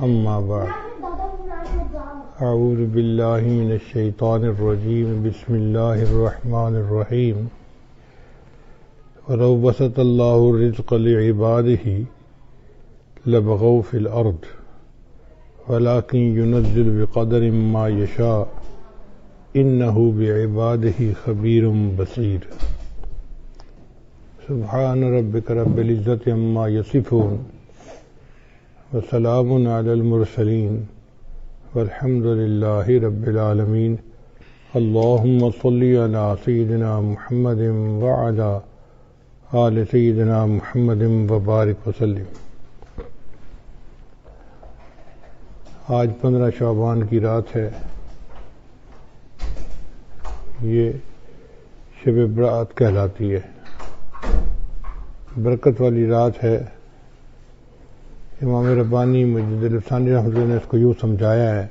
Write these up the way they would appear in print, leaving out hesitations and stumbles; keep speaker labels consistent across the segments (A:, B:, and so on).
A: اما بعد اعوذ باللہ من الشیطان الرجیم بسم اللہ الرحمن الرحیم ولو بسط اللہ الرزق لعباده لبغوا فی الارض ولكن ينزل بقدر ما يشاء انه بعباده خبیر بصیر سبحان ربک رب العزت عما یصفون وسلام علی المرسلین والحمد للہ رب العالمین اللہم صل علی سیدنا محمد وعلی آل سیدنا محمد وبارک وسلم۔ آج 15 شعبان کی رات ہے، یہ شب برات کہلاتی ہے، برکت والی رات ہے۔ امام ربانی مجد الفسانی رحمۃ اللہ نے اس کو یوں سمجھایا ہے،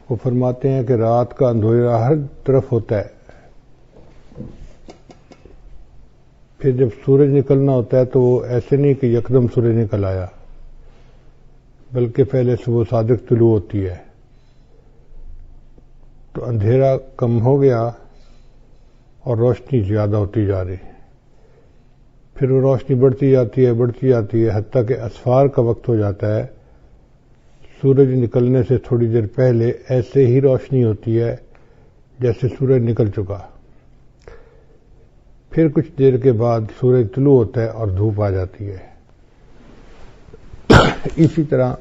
A: وہ فرماتے ہیں کہ رات کا اندھیرا ہر طرف ہوتا ہے، پھر جب سورج نکلنا ہوتا ہے تو وہ ایسے نہیں کہ یکدم سورج نکل آیا، بلکہ پہلے صبح صادق طلوع ہوتی ہے، تو اندھیرا کم ہو گیا اور روشنی زیادہ ہوتی جا رہی، پھر وہ روشنی بڑھتی جاتی ہے حتیٰ کہ اسفار کا وقت ہو جاتا ہے۔ سورج نکلنے سے تھوڑی دیر پہلے ایسے ہی روشنی ہوتی ہے جیسے سورج نکل چکا، پھر کچھ دیر کے بعد سورج طلوع ہوتا ہے اور دھوپ آ جاتی ہے۔ اسی طرح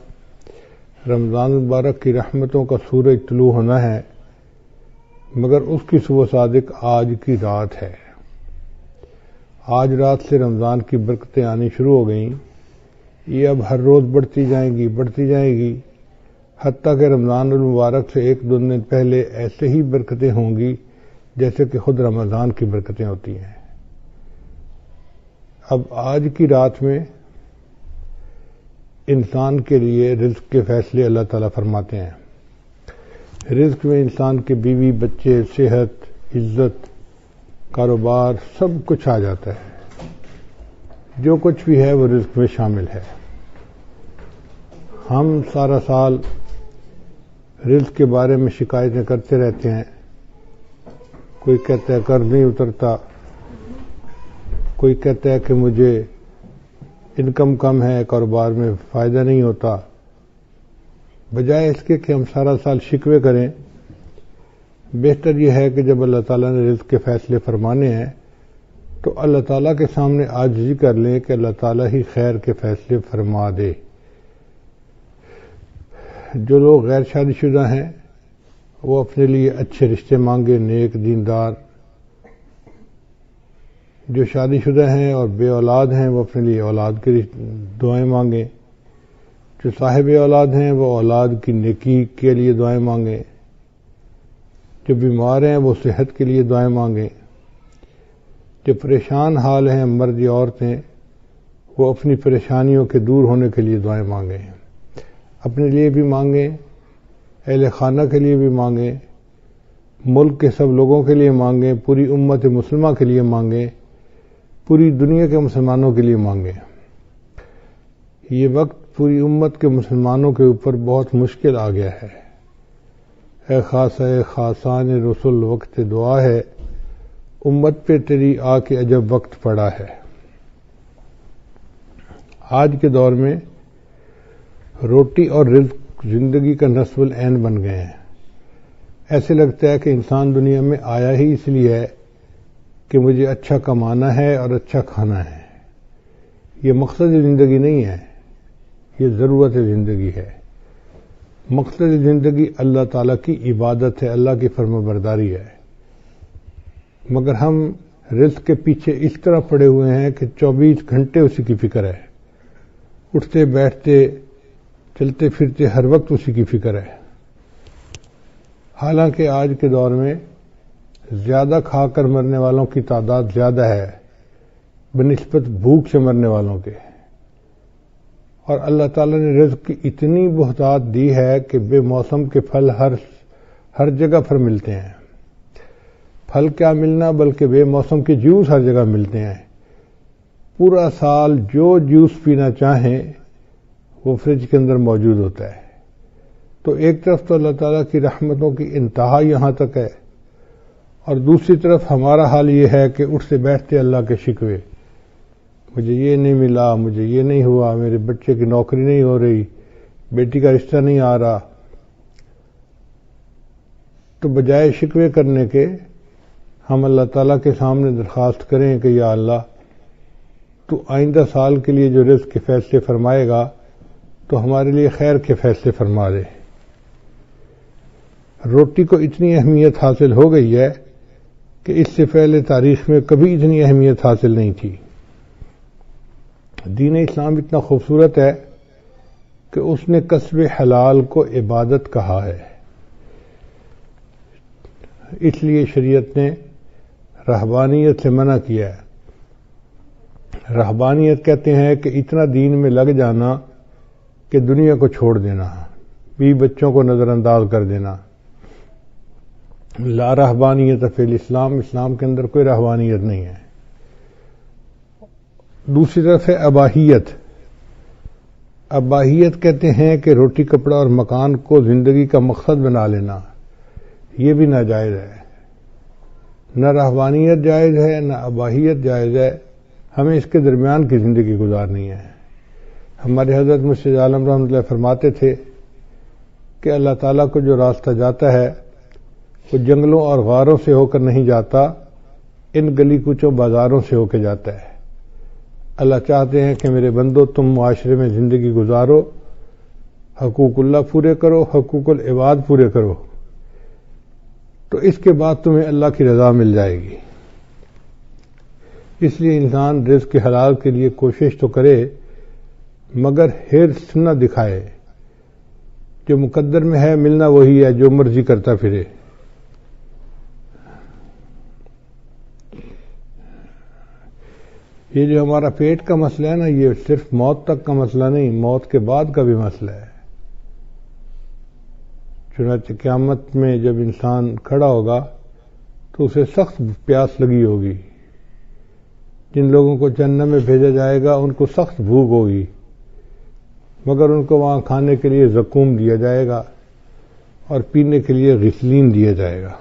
A: رمضان مبارک کی رحمتوں کا سورج طلوع ہونا ہے، مگر اس کی صبح صادق آج کی رات ہے۔ آج رات سے رمضان کی برکتیں آنی شروع ہو گئیں، یہ اب ہر روز بڑھتی جائیں گی حتیٰ کہ رمضان المبارک سے 1-2 دن پہلے ایسے ہی برکتیں ہوں گی جیسے کہ خود رمضان کی برکتیں ہوتی ہیں۔ اب آج کی رات میں انسان کے لیے رزق کے فیصلے اللہ تعالیٰ فرماتے ہیں۔ رزق میں انسان کے بیوی بچے، صحت، عزت، کاروبار سب کچھ آ جاتا ہے، جو کچھ بھی ہے وہ رزق میں شامل ہے۔ ہم سارا سال رزق کے بارے میں شکایتیں کرتے رہتے ہیں، کوئی کہتا ہے قرض نہیں اترتا، کوئی کہتا ہے کہ مجھے انکم کم ہے، کاروبار میں فائدہ نہیں ہوتا۔ بجائے اس کے کہ ہم سارا سال شکوے کریں، بہتر یہ ہے کہ جب اللہ تعالیٰ نے رزق کے فیصلے فرمانے ہیں تو اللہ تعالیٰ کے سامنے عاجزی کر لیں کہ اللہ تعالیٰ ہی خیر کے فیصلے فرما دے۔ جو لوگ غیر شادی شدہ ہیں وہ اپنے لیے اچھے رشتے مانگے، نیک دیندار۔ جو شادی شدہ ہیں اور بے اولاد ہیں وہ اپنے لیے اولاد کی دعائیں مانگیں۔ جو صاحب اولاد ہیں وہ اولاد کی نیکی کے لیے دعائیں مانگیں۔ جو بیمار ہیں وہ صحت کے لیے دعائیں مانگیں۔ جو پریشان حال ہیں مرد یا عورتیں وہ اپنی پریشانیوں کے دور ہونے کے لیے دعائیں مانگیں، اپنے لیے بھی مانگیں، اہل خانہ کے لیے بھی مانگیں، ملک کے سب لوگوں کے لیے مانگیں، پوری امت مسلمہ کے لیے مانگیں، پوری دنیا کے مسلمانوں کے لیے مانگیں۔ یہ وقت پوری امت کے مسلمانوں کے اوپر بہت مشکل آ گیا ہے۔ اے خاصہ خاصان رسول وقت دعا ہے، امت پہ تیری آ کے عجب وقت پڑا ہے۔ آج کے دور میں روٹی اور رزق زندگی کا نصب العین بن گئے ہیں۔ ایسے لگتا ہے کہ انسان دنیا میں آیا ہی اس لیے ہے کہ مجھے اچھا کمانا ہے اور اچھا کھانا ہے۔ یہ مقصد زندگی نہیں ہے، یہ ضرورت زندگی ہے۔ مقصد زندگی اللہ تعالیٰ کی عبادت ہے، اللہ کی فرمانبرداری ہے، مگر ہم رزق کے پیچھے اس طرح پڑے ہوئے ہیں کہ 24 گھنٹے اسی کی فکر ہے، اٹھتے بیٹھتے چلتے پھرتے ہر وقت اسی کی فکر ہے۔ حالانکہ آج کے دور میں زیادہ کھا کر مرنے والوں کی تعداد زیادہ ہے بنسبت بھوک سے مرنے والوں کے، اور اللہ تعالیٰ نے رزق کی اتنی بہتات دی ہے کہ بے موسم کے پھل ہر جگہ پر ملتے ہیں۔ پھل کیا ملنا بلکہ بے موسم کے جوس ہر جگہ ملتے ہیں۔ پورا سال جو جوس پینا چاہیں وہ فریج کے اندر موجود ہوتا ہے. تو ایک طرف تو اللہ تعالیٰ کی رحمتوں کی انتہا یہاں تک ہے، اور دوسری طرف ہمارا حال یہ ہے کہ اٹھتے بیٹھتے اللہ کے شکوے، مجھے یہ نہیں ملا، مجھے یہ نہیں ہوا، میرے بچے کی نوکری نہیں ہو رہی، بیٹی کا رشتہ نہیں آ رہا. تو بجائے شکوے کرنے کے ہم اللہ تعالیٰ کے سامنے درخواست کریں کہ یا اللہ تو آئندہ سال کے لیے جو رزق کے فیصلے فرمائے گا تو ہمارے لیے خیر کے فیصلے فرما دے. روٹی کو اتنی اہمیت حاصل ہو گئی ہے کہ اس سے پہلے تاریخ میں کبھی اتنی اہمیت حاصل نہیں تھی. دین اسلام اتنا خوبصورت ہے کہ اس نے کسب حلال کو عبادت کہا ہے. اس لیے شریعت نے رہبانیت سے منع کیا ہے. رہبانیت کہتے ہیں کہ اتنا دین میں لگ جانا کہ دنیا کو چھوڑ دینا، بیوی بچوں کو نظر انداز کر دینا. لا رہبانیت فی الاسلام، اسلام کے اندر کوئی رہبانیت نہیں ہے. دوسری طرف ہے اباہیت. اباہیت کہتے ہیں کہ روٹی کپڑا اور مکان کو زندگی کا مقصد بنا لینا، یہ بھی ناجائز ہے. نہ رہبانیت جائز ہے نہ اباہیت جائز ہے، ہمیں اس کے درمیان کی زندگی گزارنی ہے. ہمارے حضرت مرشد عالم رحمۃ اللہ فرماتے تھے کہ اللہ تعالیٰ کو جو راستہ جاتا ہے وہ جنگلوں اور غاروں سے ہو کر نہیں جاتا، ان گلی کوچوں بازاروں سے ہو کے جاتا ہے. اللہ چاہتے ہیں کہ میرے بندو تم معاشرے میں زندگی گزارو، حقوق اللہ پورے کرو، حقوق العباد پورے کرو، تو اس کے بعد تمہیں اللہ کی رضا مل جائے گی. اس لیے انسان رزق حلال کے لیے کوشش تو کرے مگر حرص نہ دکھائے. جو مقدر میں ہے ملنا وہی ہے، جو مرضی کرتا پھرے. یہ جو ہمارا پیٹ کا مسئلہ ہے نا، یہ صرف موت تک کا مسئلہ نہیں، موت کے بعد کا بھی مسئلہ ہے. چنانچہ قیامت میں جب انسان کھڑا ہوگا تو اسے سخت پیاس لگی ہوگی. جن لوگوں کو جنت میں بھیجا جائے گا ان کو سخت بھوک ہوگی، مگر ان کو وہاں کھانے کے لیے زقوم دیا جائے گا اور پینے کے لیے غسلین دیا جائے گا.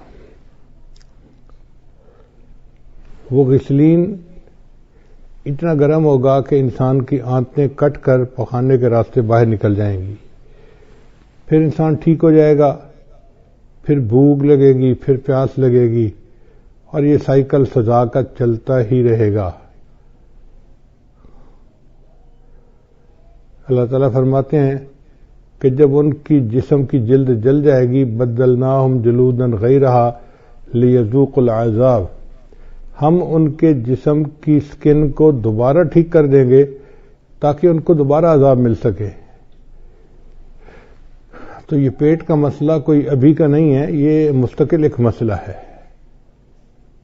A: وہ غسلین اتنا گرم ہوگا کہ انسان کی آنتیں کٹ کر پخانے کے راستے باہر نکل جائیں گی. پھر انسان ٹھیک ہو جائے گا، پھر بھوک لگے گی، پھر پیاس لگے گی، اور یہ سائیکل سزا کا چلتا ہی رہے گا. اللہ تعالیٰ فرماتے ہیں کہ جب ان کی جسم کی جلد جل جائے گی بدلناہم جلودا غیرہا لیذوقوا العذاب، ہم ان کے جسم کی سکن کو دوبارہ ٹھیک کر دیں گے تاکہ ان کو دوبارہ عذاب مل سکے. تو یہ پیٹ کا مسئلہ کوئی ابھی کا نہیں ہے، یہ مستقل ایک مسئلہ ہے.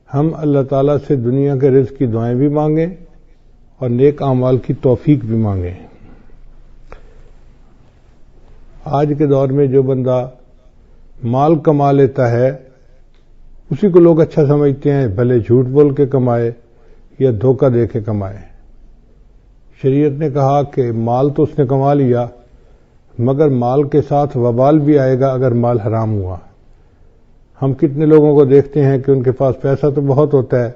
A: ہم اللہ تعالیٰ سے دنیا کے رزق کی دعائیں بھی مانگیں اور نیک اعمال کی توفیق بھی مانگیں. آج کے دور میں جو بندہ مال کما لیتا ہے اسی کو لوگ اچھا سمجھتے ہیں، بھلے جھوٹ بول کے کمائے یا دھوکہ دے کے کمائے. شریعت نے کہا کہ مال تو اس نے کما لیا مگر مال کے ساتھ وبال بھی آئے گا اگر مال حرام ہوا. ہم کتنے لوگوں کو دیکھتے ہیں کہ ان کے پاس پیسہ تو بہت ہوتا ہے،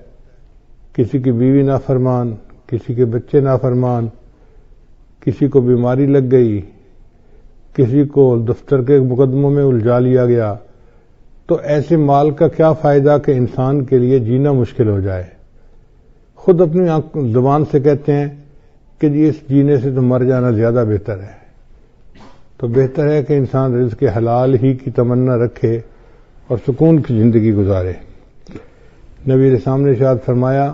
A: کسی کی بیوی نافرمان، کسی کے بچے نافرمان، کسی کو بیماری لگ گئی، کسی کو دفتر کے مقدموں میں الجھا لیا گیا. تو ایسے مال کا کیا فائدہ کہ انسان کے لیے جینا مشکل ہو جائے. خود اپنی زبان سے کہتے ہیں کہ جی اس جینے سے تو مر جانا زیادہ بہتر ہے. تو بہتر ہے کہ انسان رزق حلال ہی کی تمنا رکھے اور سکون کی زندگی گزارے. نبی علیہ السلام نے ارشاد فرمایا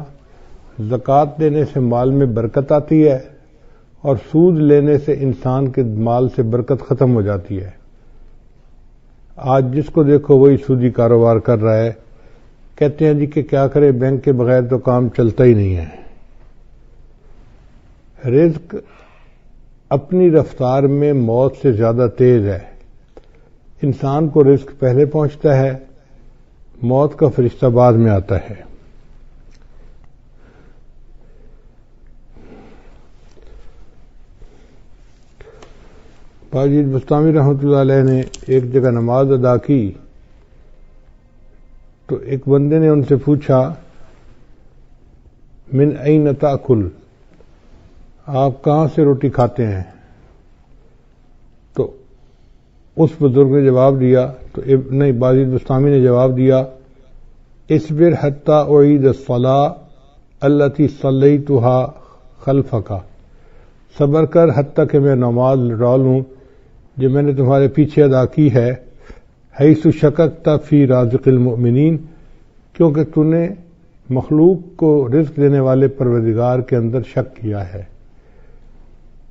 A: زکوٰۃ دینے سے مال میں برکت آتی ہے اور سود لینے سے انسان کے مال سے برکت ختم ہو جاتی ہے. آج جس کو دیکھو وہی سودی کاروبار کر رہا ہے. کہتے ہیں جی کہ کیا کرے، بینک کے بغیر تو کام چلتا ہی نہیں ہے. رزق اپنی رفتار میں موت سے زیادہ تیز ہے. انسان کو رزق پہلے پہنچتا ہے، موت کا فرشتہ بعد میں آتا ہے. باجید بستامی رحمۃ اللہ علیہ نے ایک جگہ نماز ادا کی تو ایک بندے نے ان سے پوچھا من این تاکل، آپ کہاں سے روٹی کھاتے ہیں؟ تو اس بزرگ نے جواب دیا، تو نہیں، باجید بستامی نے جواب دیا، اصبر حتی اعید الصلاۃ التی صلیتها خلفک، صبر کر حتیٰ کہ میں نماز لوٹا لوں جو میں نے تمہارے پیچھے ادا کی ہے، حیث شککت فی رازق المؤمنین، کیونکہ تو نے مخلوق کو رزق دینے والے پروردگار کے اندر شک کیا ہے۔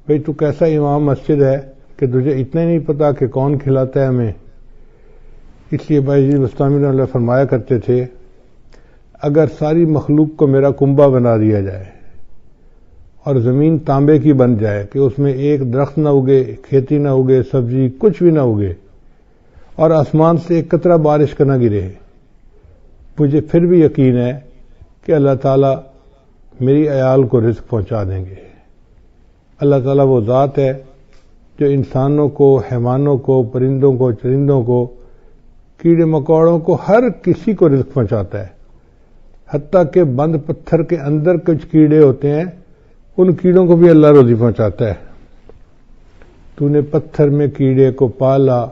A: بھئی تو کیسا امام مسجد ہے کہ تجھے اتنا ہی نہیں پتا کہ کون کھلاتا ہے ہمیں؟ اس لیے باجید بستامی رحمۃ اللہ فرمایا کرتے تھے، اگر ساری مخلوق کو میرا کنبہ بنا دیا جائے اور زمین تانبے کی بن جائے کہ اس میں ایک درخت نہ اگے، کھیتی نہ اگے، سبزی کچھ بھی نہ اگے، اور آسمان سے ایک قطرہ بارش کا نہ گرے، مجھے پھر بھی یقین ہے کہ اللہ تعالیٰ میری عیال کو رزق پہنچا دیں گے۔ اللہ تعالیٰ وہ ذات ہے جو انسانوں کو، حیوانوں کو، پرندوں کو، چرندوں کو، کیڑے مکوڑوں کو، ہر کسی کو رزق پہنچاتا ہے، حتیٰ کہ بند پتھر کے اندر کچھ کیڑے ہوتے ہیں، ان کیڑوں کو بھی اللہ روزی پہنچاتا ہے۔ تو نے پتھر میں کیڑے کو پالا،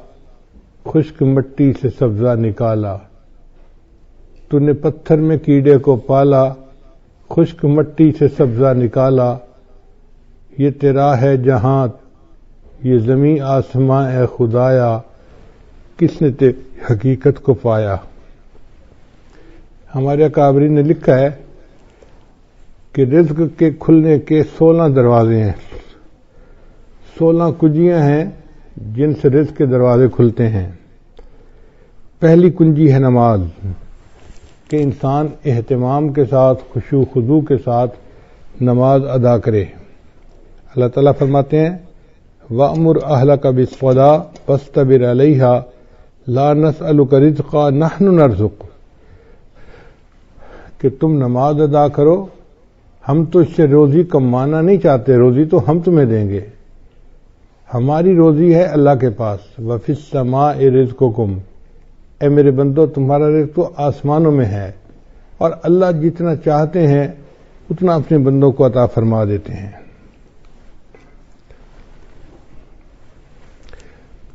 A: خشک مٹی سے سبزہ نکالا، تو نے پتھر میں کیڑے کو پالا، خشک مٹی سے سبزہ نکالا، یہ تیرا ہے جہاں یہ زمین آسماں اے خدایا، کس نے تیری حقیقت کو پایا۔ ہمارے اکابرین نے لکھا ہے کہ رزق کے کھلنے کے 16 دروازے ہیں، 16 کنجیاں ہیں جن سے رزق کے دروازے کھلتے ہیں۔ پہلی کنجی ہے نماز، کہ انسان اہتمام کے ساتھ، خشوع خضوع کے ساتھ نماز ادا کرے۔ اللہ تعالیٰ فرماتے ہیں وَأْمُرْ أَهْلَكَ بِالصَّلَاةِ وَاصْطَبِرْ عَلَيْهَا لَا نَسْأَلُكَ رِزْقًا نَحْنُ نَرْزُقُكَ، کہ تم نماز ادا کرو، ہم تو اس سے روزی کمانا نہیں چاہتے، روزی تو ہم تمہیں دیں گے، ہماری روزی ہے اللہ کے پاس۔ وَفِي السَّمَاءِ رِزْقُكُمْ، اے میرے بندو تمہارا رزق تو آسمانوں میں ہے، اور اللہ جتنا چاہتے ہیں اتنا اپنے بندوں کو عطا فرما دیتے ہیں۔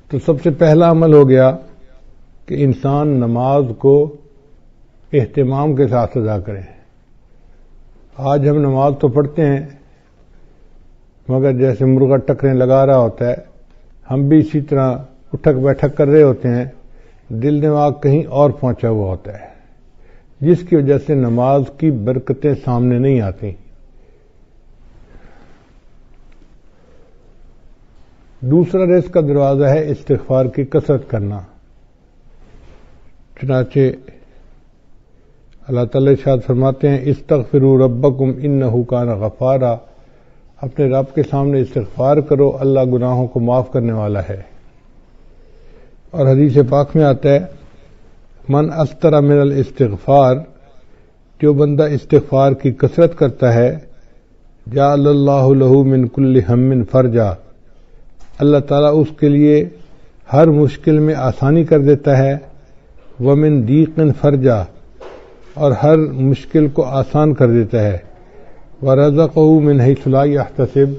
A: تو سب سے پہلا عمل ہو گیا کہ انسان نماز کو اہتمام کے ساتھ ادا کرے۔ آج ہم نماز تو پڑھتے ہیں مگر جیسے مرغا ٹکریں لگا رہا ہوتا ہے، ہم بھی اسی طرح اٹھک بیٹھک کر رہے ہوتے ہیں، دل دماغ کہیں اور پہنچا ہوا ہوتا ہے، جس کی وجہ سے نماز کی برکتیں سامنے نہیں آتی۔ دوسرا رزق کا دروازہ ہے استغفار کی کثرت کرنا۔ چنانچہ اللہ تعالی ارشاد فرماتے ہیں استغفروا ربکم انہ کان غفارا، اپنے رب کے سامنے استغفار کرو، اللہ گناہوں کو معاف کرنے والا ہے۔ اور حدیث پاک میں آتا ہے من استر من الاستغفار، جو بندہ استغفار کی کثرت کرتا ہے، جعل اللہ لہ من کل ہم فرجا، اللہ تعالیٰ اس کے لیے ہر مشکل میں آسانی کر دیتا ہے، ومن ضیق فرجا، اور ہر مشکل کو آسان کر دیتا ہے، ورزقہ من حیث لا یحتسب،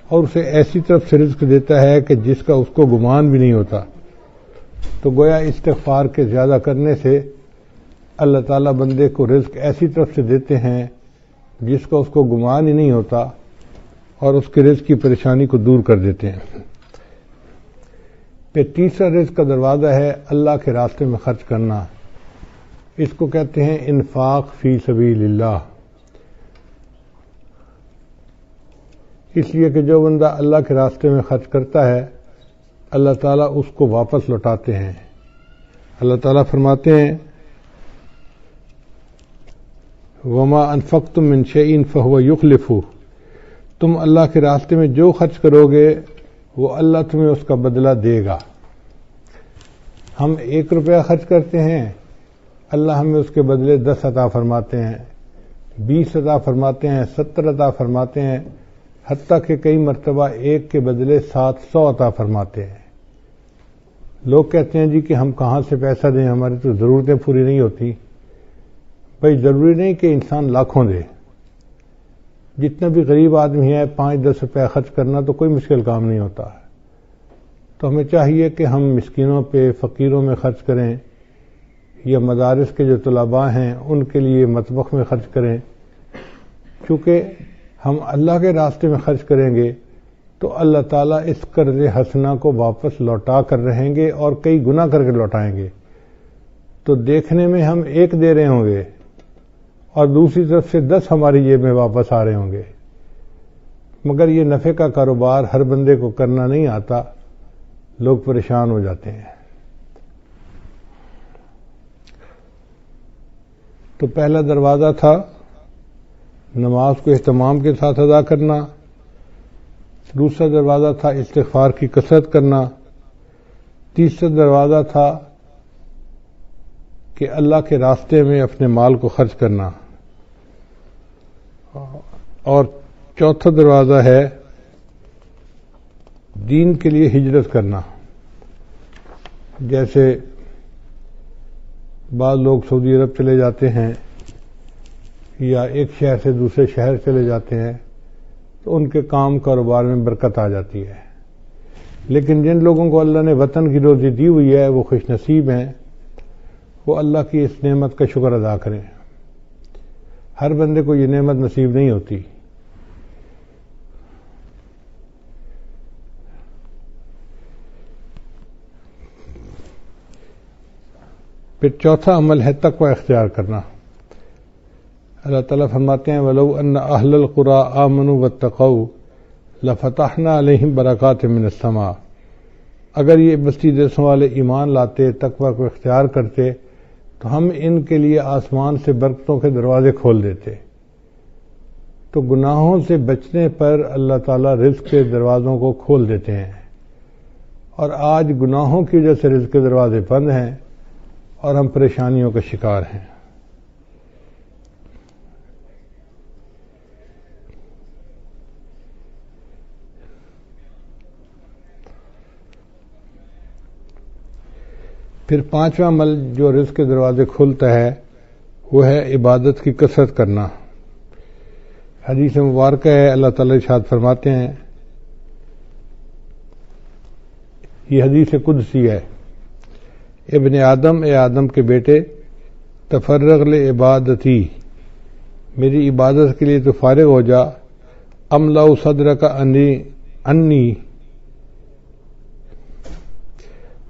A: اور اسے ایسی طرف سے رزق دیتا ہے کہ جس کا اس کو گمان بھی نہیں ہوتا۔ تو گویا استغفار کے زیادہ کرنے سے اللہ تعالیٰ بندے کو رزق ایسی طرف سے دیتے ہیں جس کا اس کو گمان ہی نہیں ہوتا، اور اس کے رزق کی پریشانی کو دور کر دیتے ہیں۔ پھر تیسرا رزق کا دروازہ ہے اللہ کے راستے میں خرچ کرنا، اس کو کہتے ہیں انفاق فی سبیل اللہ۔ اس لیے کہ جو بندہ اللہ کے راستے میں خرچ کرتا ہے اللہ تعالیٰ اس کو واپس لوٹاتے ہیں۔ اللہ تعالیٰ فرماتے ہیں وما انفقتم من شیء فهو یخلفہ، تم اللہ کے راستے میں جو خرچ کرو گے وہ اللہ تمہیں اس کا بدلہ دے گا۔ ہم 1 روپیہ خرچ کرتے ہیں، اللہ ہمیں اس کے بدلے 10 عطا فرماتے ہیں، 20 عطا فرماتے ہیں، 70 عطا فرماتے ہیں، حتیٰ کہ کئی مرتبہ ایک کے بدلے 700 عطا فرماتے ہیں۔ لوگ کہتے ہیں جی کہ ہم کہاں سے پیسہ دیں، ہماری تو ضرورتیں پوری نہیں ہوتی۔ بھائی ضروری نہیں کہ انسان لاکھوں دے، جتنا بھی غریب آدمی ہے 5-10 روپے خرچ کرنا تو کوئی مشکل کام نہیں ہوتا۔ تو ہمیں چاہیے کہ ہم مسکینوں پہ، فقیروں میں خرچ کریں، یا مدارس کے جو طلباء ہیں ان کے لیے مطبخ میں خرچ کریں۔ چونکہ ہم اللہ کے راستے میں خرچ کریں گے تو اللہ تعالیٰ اس قرض حسنہ کو واپس لوٹا کر رہیں گے اور کئی گنا کر کے لوٹائیں گے۔ تو دیکھنے میں ہم ایک دے رہے ہوں گے اور دوسری طرف سے 10 ہماری جیب میں واپس آ رہے ہوں گے، مگر یہ نفع کا کاروبار ہر بندے کو کرنا نہیں آتا، لوگ پریشان ہو جاتے ہیں۔ تو پہلا دروازہ تھا نماز کو اہتمام کے ساتھ ادا کرنا، دوسرا دروازہ تھا استغفار کی کثرت کرنا، تیسرا دروازہ تھا کہ اللہ کے راستے میں اپنے مال کو خرچ کرنا، اور چوتھا دروازہ ہے دین کے لیے ہجرت کرنا۔ جیسے بعض لوگ سعودی عرب چلے جاتے ہیں یا ایک شہر سے دوسرے شہر چلے جاتے ہیں تو ان کے کام کاروبار میں برکت آ جاتی ہے، لیکن جن لوگوں کو اللہ نے وطن کی روزی دی ہوئی ہے وہ خوش نصیب ہیں، وہ اللہ کی اس نعمت کا شکر ادا کریں۔ ہر بندے کو یہ نعمت نصیب نہیں ہوتی۔ پھر چوتھا عمل ہے تقوی اختیار کرنا۔ اللہ تعالیٰ فرماتے ہیں وَلَوْ أَنَّ أَهْلَ الْقُرَىٰ آمَنُوا وَاتَّقَوْا لَفَتَحْنَا عَلَيْهِمْ بَرَكَاتٍ مِّنَ السَّمَاءِ، اگر یہ بستی دیسوں والے ایمان لاتے، تقوی کو اختیار کرتے تو ہم ان کے لیے آسمان سے برکتوں کے دروازے کھول دیتے۔ تو گناہوں سے بچنے پر اللہ تعالیٰ رزق کے دروازوں کو کھول دیتے ہیں، اور آج گناہوں کی وجہ سے رزق کے دروازے بند ہیں اور ہم پریشانیوں کا شکار ہیں۔ پھر پانچواں عمل جو رزق کے دروازے کھولتا ہے وہ ہے عبادت کی کثرت کرنا۔ حدیث مبارکہ ہے، اللہ تعالیٰ ارشاد فرماتے ہیں، یہ حدیث قدسی ہے، ابن آدم، اے آدم کے بیٹے، تفرغ لعبادتی، میری عبادت کے لیے تو فارغ ہو جا، املا صدرک انی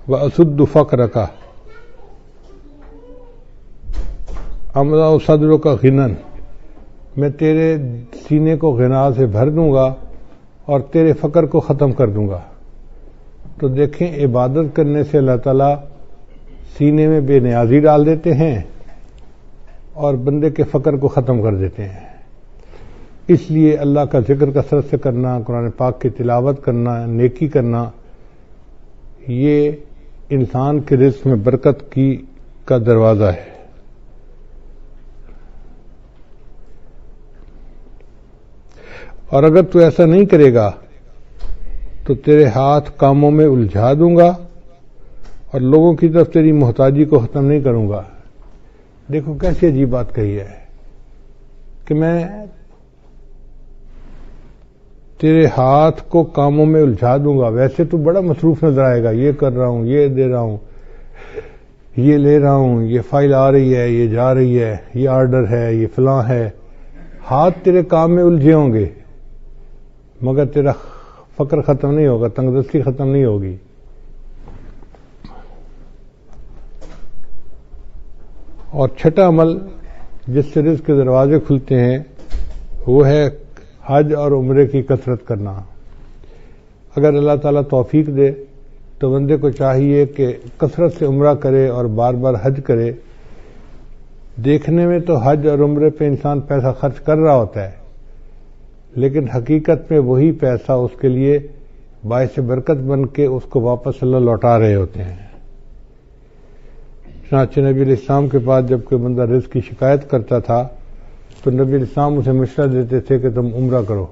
A: واسد فقرک، املا صدرک غنن، میں تیرے سینے کو غنا سے بھر دوں گا اور تیرے فقر کو ختم کر دوں گا۔ تو دیکھیں عبادت کرنے سے اللہ تعالیٰ سینے میں بے نیازی ڈال دیتے ہیں اور بندے کے فقر کو ختم کر دیتے ہیں۔ اس لیے اللہ کا ذکر کثرت سے کرنا، قرآن پاک کی تلاوت کرنا، نیکی کرنا، یہ انسان کے رزق میں برکت کا دروازہ ہے۔ اور اگر تو ایسا نہیں کرے گا تو تیرے ہاتھ کاموں میں الجھا دوں گا اور لوگوں کی طرف تیری محتاجی کو ختم نہیں کروں گا۔ دیکھو کیسی عجیب بات کہی ہے کہ میں تیرے ہاتھ کو کاموں میں الجھا دوں گا، ویسے تو بڑا مصروف نظر آئے گا، یہ کر رہا ہوں، یہ دے رہا ہوں، یہ لے رہا ہوں، یہ فائل آ رہی ہے، یہ جا رہی ہے، یہ آرڈر ہے، یہ فلاں ہے، ہاتھ تیرے کام میں الجھے ہوں گے مگر تیرا فقر ختم نہیں ہوگا، تنگدستی ختم نہیں ہوگی۔ اور چھٹا عمل جس سے رزق کے دروازے کھلتے ہیں وہ ہے حج اور عمرے کی کثرت کرنا۔ اگر اللہ تعالیٰ توفیق دے تو بندے کو چاہیے کہ کثرت سے عمرہ کرے اور بار بار حج کرے۔ دیکھنے میں تو حج اور عمرے پہ انسان پیسہ خرچ کر رہا ہوتا ہے، لیکن حقیقت میں وہی پیسہ اس کے لیے باعث برکت بن کے اس کو واپس اللہ لوٹا رہے ہوتے ہیں۔ چنانچہ نبی علیہ السلام کے پاس جب کوئی بندہ رزق کی شکایت کرتا تھا تو نبی علیہ السلام اسے مشورہ دیتے تھے کہ تم عمرہ کرو،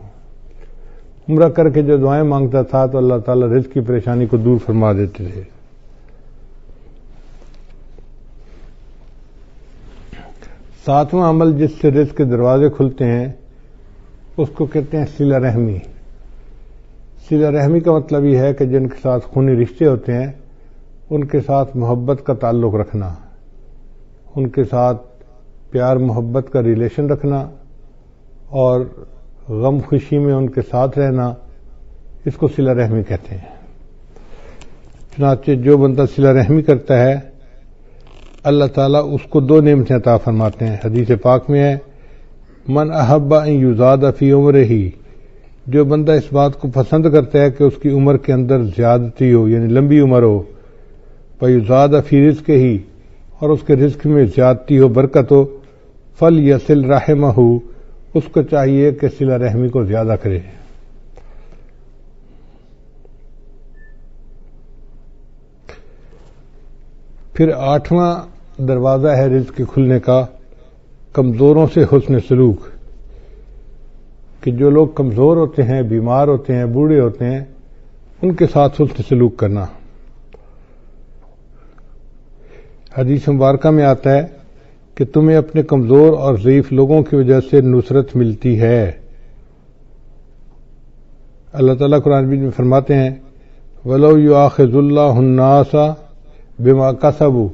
A: عمرہ کر کے جو دعائیں مانگتا تھا تو اللہ تعالیٰ رزق کی پریشانی کو دور فرما دیتے تھے۔ 7واں عمل جس سے رزق کے دروازے کھلتے ہیں اس کو کہتے ہیں صلہ رحمی۔ صلہ رحمی کا مطلب یہ ہے کہ جن کے ساتھ خونی رشتے ہوتے ہیں ان کے ساتھ محبت کا تعلق رکھنا، ان کے ساتھ پیار محبت کا ریلیشن رکھنا اور غم خوشی میں ان کے ساتھ رہنا، اس کو صلہ رحمی کہتے ہیں۔ چنانچہ جو بندہ صلہ رحمی کرتا ہے اللہ تعالیٰ اس کو 2 نعمتیں عطا فرماتے ہیں۔ حدیث پاک میں ہے من احب ان یزاد فی عمرہ، جو بندہ اس بات کو پسند کرتا ہے کہ اس کی عمر کے اندر زیادتی ہو، یعنی لمبی عمر ہو، فیزاد فی رزقہ، اور اس کے رزق میں زیادتی ہو، برکت ہو، فلیصل رحمہ، اس کو چاہیے کہ صلہ رحمی کو زیادہ کرے۔ پھر 8واں دروازہ ہے رزق کے کھلنے کا کمزوروں سے حسن سلوک، کہ جو لوگ کمزور ہوتے ہیں، بیمار ہوتے ہیں، بوڑھے ہوتے ہیں، ان کے ساتھ حسن سلوک کرنا۔ حدیث مبارکہ میں آتا ہے کہ تمہیں اپنے کمزور اور ضعیف لوگوں کی وجہ سے نصرت ملتی ہے۔ اللہ تعالیٰ قرآن مجید میں فرماتے ہیں وَلَوْ يُؤَاخِذُ اللَّهُ النَّاسَ بِمَا كَسَبُوا،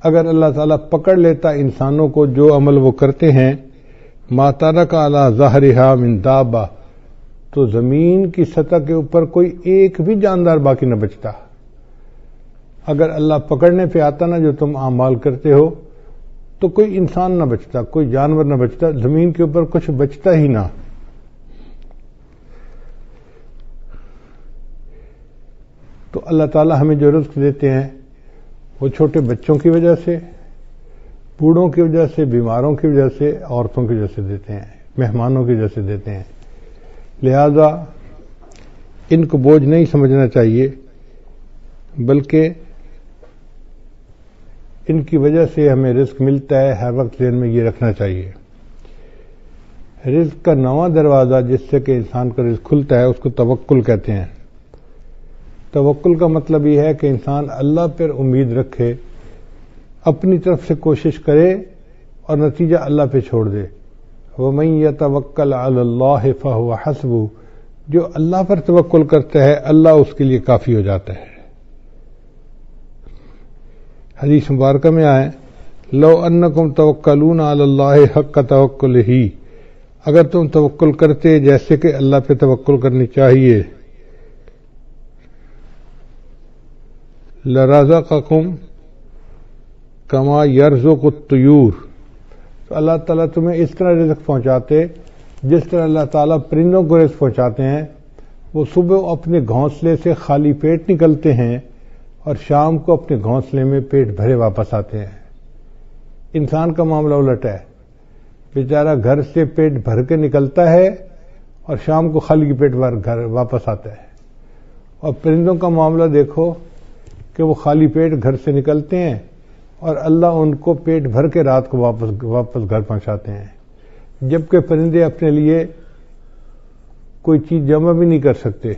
A: اگر اللہ تعالیٰ پکڑ لیتا انسانوں کو جو عمل وہ کرتے ہیں، مَا تَرَكَ عَلَى ظَهْرِهَا مِن دَابَّةٍ، تو زمین کی سطح کے اوپر کوئی ایک بھی جاندار باقی نہ بچتا۔ اگر اللہ پکڑنے پہ آتا نا جو تم اعمال کرتے ہو تو کوئی انسان نہ بچتا، کوئی جانور نہ بچتا، زمین کے اوپر کچھ بچتا ہی نہ۔ تو اللہ تعالیٰ ہمیں جو رزق دیتے ہیں وہ چھوٹے بچوں کی وجہ سے، بوڑھوں کی وجہ سے، بیماروں کی وجہ سے، عورتوں کی وجہ سے دیتے ہیں، مہمانوں کی وجہ سے دیتے ہیں۔ لہذا ان کو بوجھ نہیں سمجھنا چاہیے، بلکہ ان کی وجہ سے ہمیں رزق ملتا ہے، ہر وقت ذہن میں یہ رکھنا چاہیے۔ رزق کا 9واں دروازہ جس سے کہ انسان کا رزق کھلتا ہے اس کو توکل کہتے ہیں۔ توکل کا مطلب یہ ہے کہ انسان اللہ پر امید رکھے، اپنی طرف سے کوشش کرے اور نتیجہ اللہ پہ چھوڑ دے۔ وَمَن يَتَوَكَّلْ عَلَى اللَّهِ فَهُوَ حَسْبُهُ، جو اللہ پر توکل کرتا ہے اللہ اس کے لیے کافی ہو جاتا ہے۔ حدیث مبارکہ میں آئے لو انکم توکلون علی اللہ حق توکلہ، اگر تم توکل کرتے جیسے کہ اللہ پہ توکل کرنی چاہیے، لرزقکم کما یرزق الطیور، تو اللہ تعالیٰ تمہیں اس طرح رزق پہنچاتے جس طرح اللہ تعالیٰ پرندوں کو رزق پہنچاتے ہیں۔ وہ صبح اپنے گھونسلے سے خالی پیٹ نکلتے ہیں اور شام کو اپنے گھونسلے میں پیٹ بھرے واپس آتے ہیں۔ انسان کا معاملہ الٹ ہے، بیچارہ گھر سے پیٹ بھر کے نکلتا ہے اور شام کو خالی پیٹ بھر گھر واپس آتا ہے۔ اور پرندوں کا معاملہ دیکھو کہ وہ خالی پیٹ گھر سے نکلتے ہیں اور اللہ ان کو پیٹ بھر کے رات کو واپس گھر پہنچاتے ہیں، جبکہ پرندے اپنے لیے کوئی چیز جمع بھی نہیں کر سکتے۔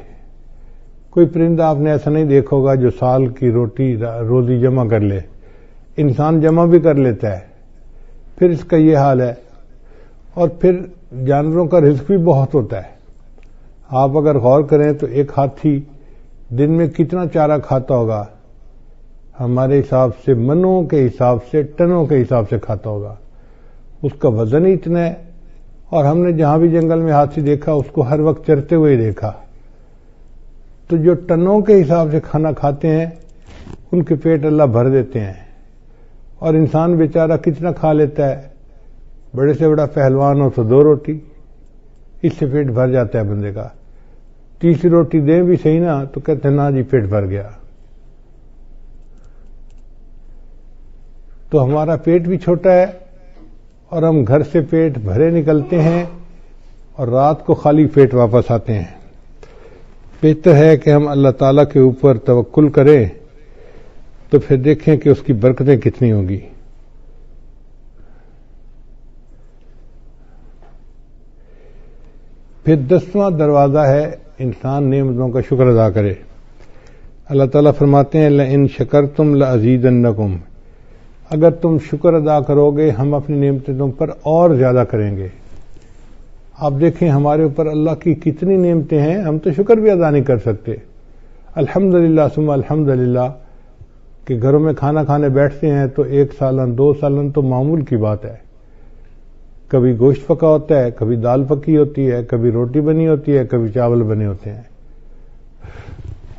A: کوئی پرندہ آپ نے ایسا نہیں دیکھا ہوگا جو سال کی روزی جمع کر لے، انسان جمع بھی کر لیتا ہے، پھر اس کا یہ حال ہے۔ اور پھر جانوروں کا رزق بھی بہت ہوتا ہے۔ آپ اگر غور کریں تو ایک ہاتھی دن میں کتنا چارہ کھاتا ہوگا، ہمارے حساب سے منوں کے حساب سے، ٹنوں کے حساب سے کھاتا ہوگا، اس کا وزن ہی اتنا ہے۔ اور ہم نے جہاں بھی جنگل میں ہاتھی دیکھا اس کو ہر وقت چرتے ہوئے دیکھا۔ تو جو ٹنوں کے حساب سے کھانا کھاتے ہیں ان کے پیٹ اللہ بھر دیتے ہیں، اور انسان بیچارہ کتنا کھا لیتا ہے، بڑے سے بڑا پہلوان ہو تو 2 روٹی، اس سے پیٹ بھر جاتا ہے بندے کا۔ تیسری روٹی دیں بھی صحیح نا تو کہتے ہیں نا جی پیٹ بھر گیا۔ تو ہمارا پیٹ بھی چھوٹا ہے اور ہم گھر سے پیٹ بھرے نکلتے ہیں اور رات کو خالی پیٹ واپس آتے ہیں۔ بہتر ہے کہ ہم اللہ تعالیٰ کے اوپر توکل کریں تو پھر دیکھیں کہ اس کی برکتیں کتنی ہوں گی۔ پھر 10واں دروازہ ہے انسان نعمتوں کا شکر ادا کرے. اللہ تعالیٰ فرماتے ہیں لئن شکرتم لازیدنکم، اگر تم شکر ادا کرو گے ہم اپنی نعمتیں تم پر اور زیادہ کریں گے. آپ دیکھیں ہمارے اوپر اللہ کی کتنی نعمتیں ہیں، ہم تو شکر بھی ادا نہیں کر سکتے. الحمدللہ ثم الحمدللہ کہ گھروں میں کھانا کھانے بیٹھتے ہیں تو 1 سالن 2 سالن تو معمول کی بات ہے. کبھی گوشت پکا ہوتا ہے، کبھی دال پکی ہوتی ہے، کبھی روٹی بنی ہوتی ہے، کبھی چاول بنے ہوتے ہیں.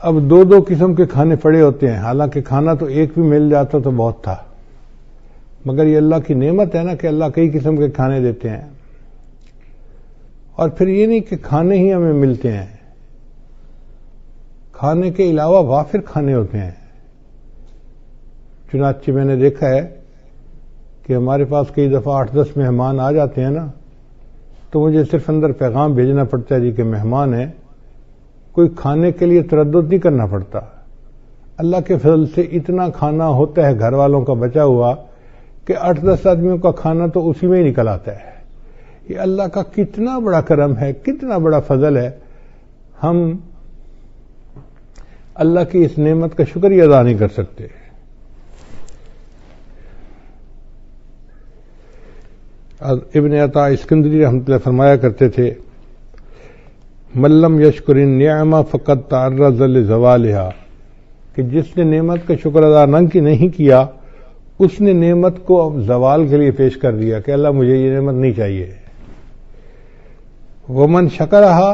A: اب 2 قسم کے کھانے پڑے ہوتے ہیں، حالانکہ کھانا تو ایک بھی مل جاتا تو بہت تھا، مگر یہ اللہ کی نعمت ہے نا کہ اللہ کئی قسم کے کھانے دیتے ہیں. اور پھر یہ نہیں کہ کھانے ہی ہمیں ملتے ہیں، کھانے کے علاوہ وافر کھانے ہوتے ہیں. چنانچہ میں نے دیکھا ہے کہ ہمارے پاس کئی دفعہ 8-10 مہمان آ جاتے ہیں نا، تو مجھے صرف اندر پیغام بھیجنا پڑتا ہے جی کہ مہمان ہیں، کوئی کھانے کے لیے تردد نہیں کرنا پڑتا. اللہ کے فضل سے اتنا کھانا ہوتا ہے گھر والوں کا بچا ہوا کہ 8-10 آدمیوں کا کھانا تو اسی میں ہی نکل آتا ہے. یہ اللہ کا کتنا بڑا کرم ہے، کتنا بڑا فضل ہے. ہم اللہ کی اس نعمت کا شکریہ ادا نہیں کر سکتے. ابن عطا اسکندری رحمۃ اللہ فرمایا کرتے تھے ملم یشکر النعمہ فقد تعرض لزوالها، کہ جس نے نعمت کا شکر ادا نہیں کیا اس نے نعمت کو زوال کے لیے پیش کر دیا کہ اللہ مجھے یہ نعمت نہیں چاہیے. ومن شکرہا،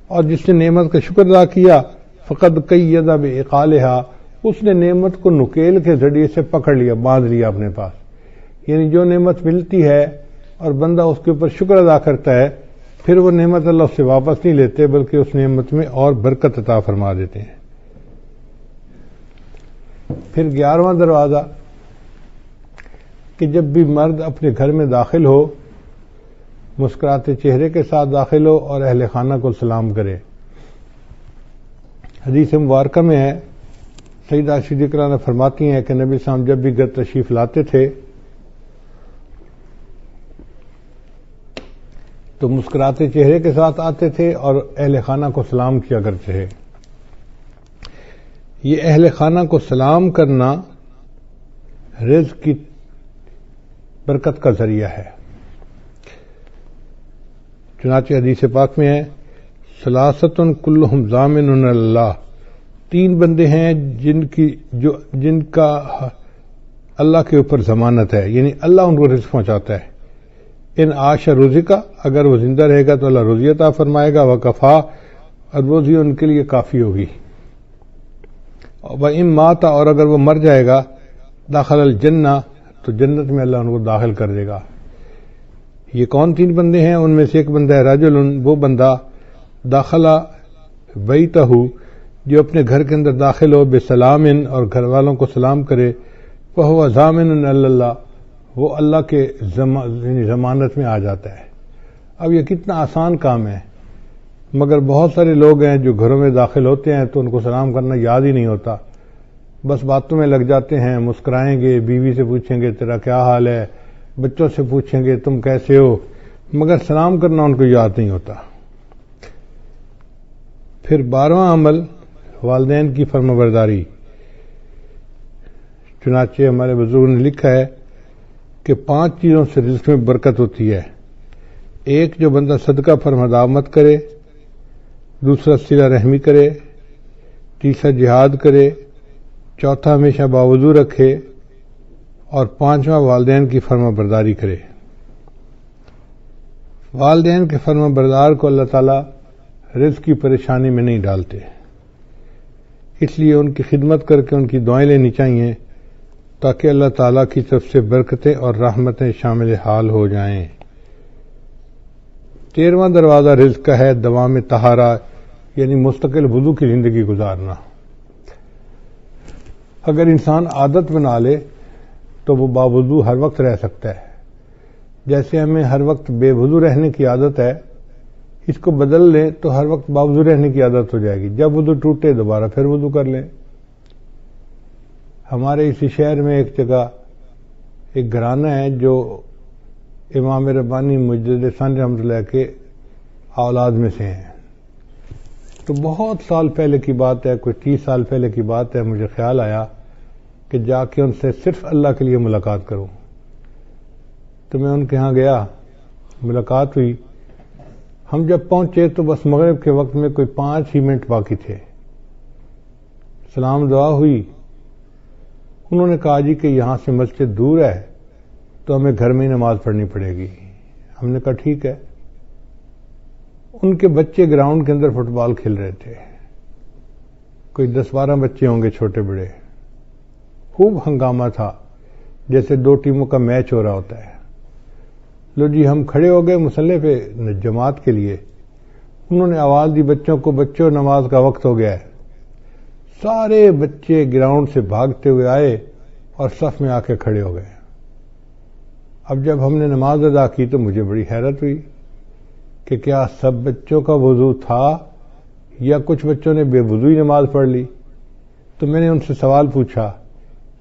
A: اور جس نے نعمت کا شکر ادا کیا فقد قید بعقالها، اس نے نعمت کو نکیل کے ذریعے سے پکڑ لیا، باندھ لیا اپنے پاس. یعنی جو نعمت ملتی ہے اور بندہ اس کے اوپر شکر ادا کرتا ہے، پھر وہ نعمت اللہ اس سے واپس نہیں لیتے بلکہ اس نعمت میں اور برکت عطا فرما دیتے ہیں. پھر 11واں دروازہ کہ جب بھی مرد اپنے گھر میں داخل ہو مسکراتے چہرے کے ساتھ داخل ہو اور اہل خانہ کو سلام کرے. حدیث مبارکہ میں ہے، سیدہ صدیقہ نے فرماتی ہیں کہ نبی صاحب جب بھی گھر تشریف لاتے تھے تو مسکراتے چہرے کے ساتھ آتے تھے اور اہل خانہ کو سلام کیا کرتے تھے. یہ اہل خانہ کو سلام کرنا رزق کی برکت کا ذریعہ ہے. چنانچہ حدیث پاک میں ہے ثلاثۃ کلہم ضامن اللہ، 3 بندے ہیں جن کا اللہ کے اوپر ضمانت ہے، یعنی اللہ ان کو رزق پہنچاتا ہے. ان عاش رزقا، اگر وہ زندہ رہے گا تو اللہ روزی عطا فرمائے گا، وکفا، اور روزی ان کے لیے کافی ہوگی. وَإِن مَاتَ، اور اگر وہ مر جائے گا داخل الجنہ، تو جنت میں اللہ ان کو داخل کر دے گا. یہ کون 3 بندے ہیں؟ ان میں سے ایک بندہ ہے رجل، وہ بندہ داخل بیتہ، جو اپنے گھر کے اندر داخل ہو بسلام، اور گھر والوں کو سلام کرے، وَهُوَ ضامن اللہ، وہ اللہ کے ضمانت میں آ جاتا ہے. اب یہ کتنا آسان کام ہے، مگر بہت سارے لوگ ہیں جو گھروں میں داخل ہوتے ہیں تو ان کو سلام کرنا یاد ہی نہیں ہوتا، بس باتوں میں لگ جاتے ہیں، مسکرائیں گے، بیوی سے پوچھیں گے تیرا کیا حال ہے، بچوں سے پوچھیں گے تم کیسے ہو، مگر سلام کرنا ان کو یاد نہیں ہوتا. پھر 12واں عمل والدین کی فرمانبرداری. چنانچہ ہمارے بزرگوں نے لکھا ہے کہ 5 چیزوں سے رزق میں برکت ہوتی ہے. ایک، جو بندہ صدقہ فرمادامت کرے، دوسرا صلہ رحمی کرے، تیسرا جہاد کرے، چوتھا ہمیشہ باوضو رکھے، اور 5واں والدین کی فرما برداری کرے. والدین کے فرما بردار کو اللہ تعالیٰ رزق کی پریشانی میں نہیں ڈالتے، اس لیے ان کی خدمت کر کے ان کی دعائیں لینی چاہیے تاکہ اللہ تعالیٰ کی طرف سے برکتیں اور رحمتیں شامل حال ہو جائیں. 13واں دروازہ رزق کا ہے دوام طہارہ، یعنی مستقل وضو کی زندگی گزارنا. اگر انسان عادت بنا لے تو وہ باوضو ہر وقت رہ سکتا ہے. جیسے ہمیں ہر وقت بے وضو رہنے کی عادت ہے، اس کو بدل لیں تو ہر وقت باوضو رہنے کی عادت ہو جائے گی. جب وضو ٹوٹے دوبارہ پھر وضو کر لیں. ہمارے اسی شہر میں ایک جگہ ایک گھرانہ ہے جو امام ربانی مجدد ثانی رحمۃ اللہ کے اولاد میں سے ہیں. تو بہت سال پہلے کی بات ہے، کوئی 30 سال پہلے کی بات ہے، مجھے خیال آیا کہ جا کے ان سے صرف اللہ کے لیے ملاقات کروں. تو میں ان کے ہاں گیا، ملاقات ہوئی. ہم جب پہنچے تو بس مغرب کے وقت میں کوئی 5 ہی منٹ باقی تھے. سلام دعا ہوئی. انہوں نے کہا جی کہ یہاں سے مسجد دور ہے تو ہمیں گھر میں ہی نماز پڑھنی پڑے گی. ہم نے کہا ٹھیک ہے. ان کے بچے گراؤنڈ کے اندر فٹ بال کھیل رہے تھے. کوئی 10-12 بچے ہوں گے چھوٹے بڑے. خوب ہنگامہ تھا، جیسے 2 ٹیموں کا میچ ہو رہا ہوتا ہے. لو جی ہم کھڑے ہو گئے مصلی پہ جماعت کے لیے. انہوں نے آواز دی بچوں کو، بچوں نماز کا وقت ہو گیا ہے. سارے بچے گراؤنڈ سے بھاگتے ہوئے آئے اور صف میں آ کے کھڑے ہو گئے. اب جب ہم نے نماز ادا کی تو مجھے بڑی حیرت ہوئی کہ کیا سب بچوں کا وضو تھا یا کچھ بچوں نے بے وضوئی نماز پڑھ لی. تو میں نے ان سے سوال پوچھا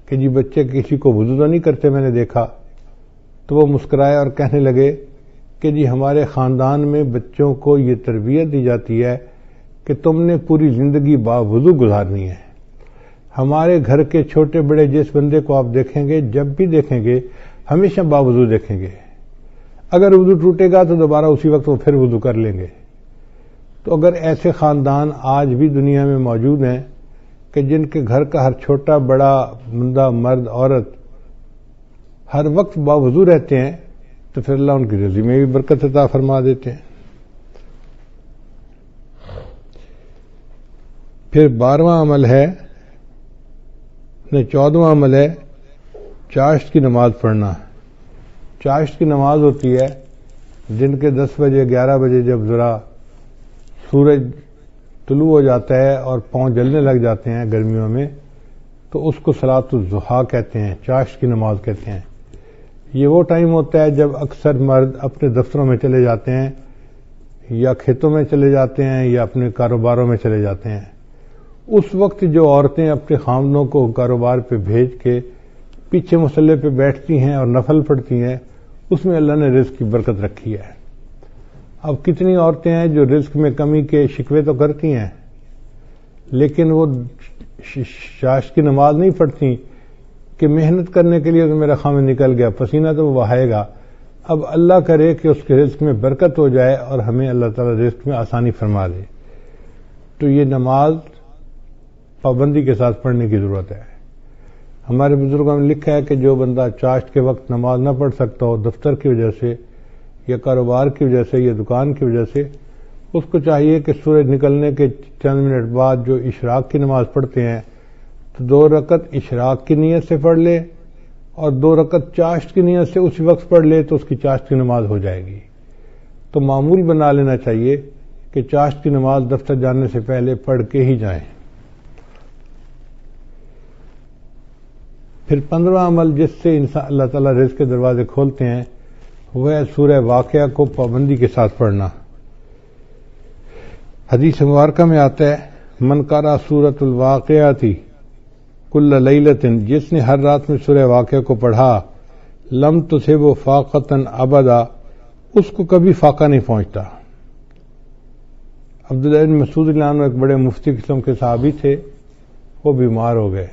A: کہ جی بچے کسی کو وضو تو نہیں کرتے میں نے دیکھا. تو وہ مسکرائے اور کہنے لگے کہ جی ہمارے خاندان میں بچوں کو یہ تربیت دی جاتی ہے کہ تم نے پوری زندگی باوضو گزارنی ہے. ہمارے گھر کے چھوٹے بڑے جس بندے کو آپ دیکھیں گے، جب بھی دیکھیں گے ہمیشہ باوضو دیکھیں گے. اگر وضو ٹوٹے گا تو دوبارہ اسی وقت وہ پھر وضو کر لیں گے. تو اگر ایسے خاندان آج بھی دنیا میں موجود ہیں کہ جن کے گھر کا ہر چھوٹا بڑا بندہ، مرد عورت ہر وقت باوضو رہتے ہیں، تو پھر اللہ ان کی رزق میں بھی برکت عطا فرما دیتے ہیں. پھر 12واں عمل ہے، 14واں عمل ہے چاشت کی نماز پڑھنا. چاشت کی نماز ہوتی ہے دن کے 10 بجے 11 بجے جب ذرا سورج طلوع ہو جاتا ہے اور پاؤں جلنے لگ جاتے ہیں گرمیوں میں، تو اس کو صلاۃ الضحیٰ کہتے ہیں، چاشت کی نماز کہتے ہیں. یہ وہ ٹائم ہوتا ہے جب اکثر مرد اپنے دفتروں میں چلے جاتے ہیں یا کھیتوں میں چلے جاتے ہیں یا اپنے کاروباروں میں چلے جاتے ہیں. اس وقت جو عورتیں اپنے خامدوں کو کاروبار پہ بھیج کے پیچھے مصلی پہ بیٹھتی ہیں اور نفل پڑھتی ہیں، اس میں اللہ نے رزق کی برکت رکھی ہے. اب کتنی عورتیں ہیں جو رزق میں کمی کے شکوے تو کرتی ہیں لیکن وہ چاشت کی نماز نہیں پڑھتی کہ محنت کرنے کے لیے تو میرا خامد نکل گیا، پسینہ تو وہ بہائے گا. اب اللہ کرے کہ اس کے رزق میں برکت ہو جائے اور ہمیں اللہ تعالیٰ رزق میں آسانی فرما دے. تو یہ نماز پابندی کے ساتھ پڑھنے کی ضرورت ہے. ہمارے بزرگوں نے لکھا ہے کہ جو بندہ چاشت کے وقت نماز نہ پڑھ سکتا ہو دفتر کی وجہ سے یا کاروبار کی وجہ سے یا دکان کی وجہ سے، اس کو چاہیے کہ سورج نکلنے کے چند منٹ بعد جو اشراق کی نماز پڑھتے ہیں تو 2 رکعت اشراق کی نیت سے پڑھ لے اور 2 رکعت چاشت کی نیت سے اسی وقت پڑھ لے تو اس کی چاشت کی نماز ہو جائے گی. تو معمول بنا لینا چاہیے کہ چاشت کی نماز دفتر جانے سے پہلے پڑھ کے ہی جائیں. پھر 15واں عمل جس سے انسان اللہ تعالیٰ رزق کے دروازے کھولتے ہیں وہ ہے سورہ واقعہ کو پابندی کے ساتھ پڑھنا. حدیث مبارکہ میں آتا ہے من قرأ سورۃ الواقعہ کل لیلۃ، جس نے ہر رات میں سورہ واقعہ کو پڑھا، لم تصبہ فاقۃ ابدا، اس کو کبھی فاقہ نہیں پہنچتا. عبداللہ بن مسعود رضی اللہ عنہ ایک بڑے مفتی قسم کے صحابی تھے، وہ بیمار ہو گئے.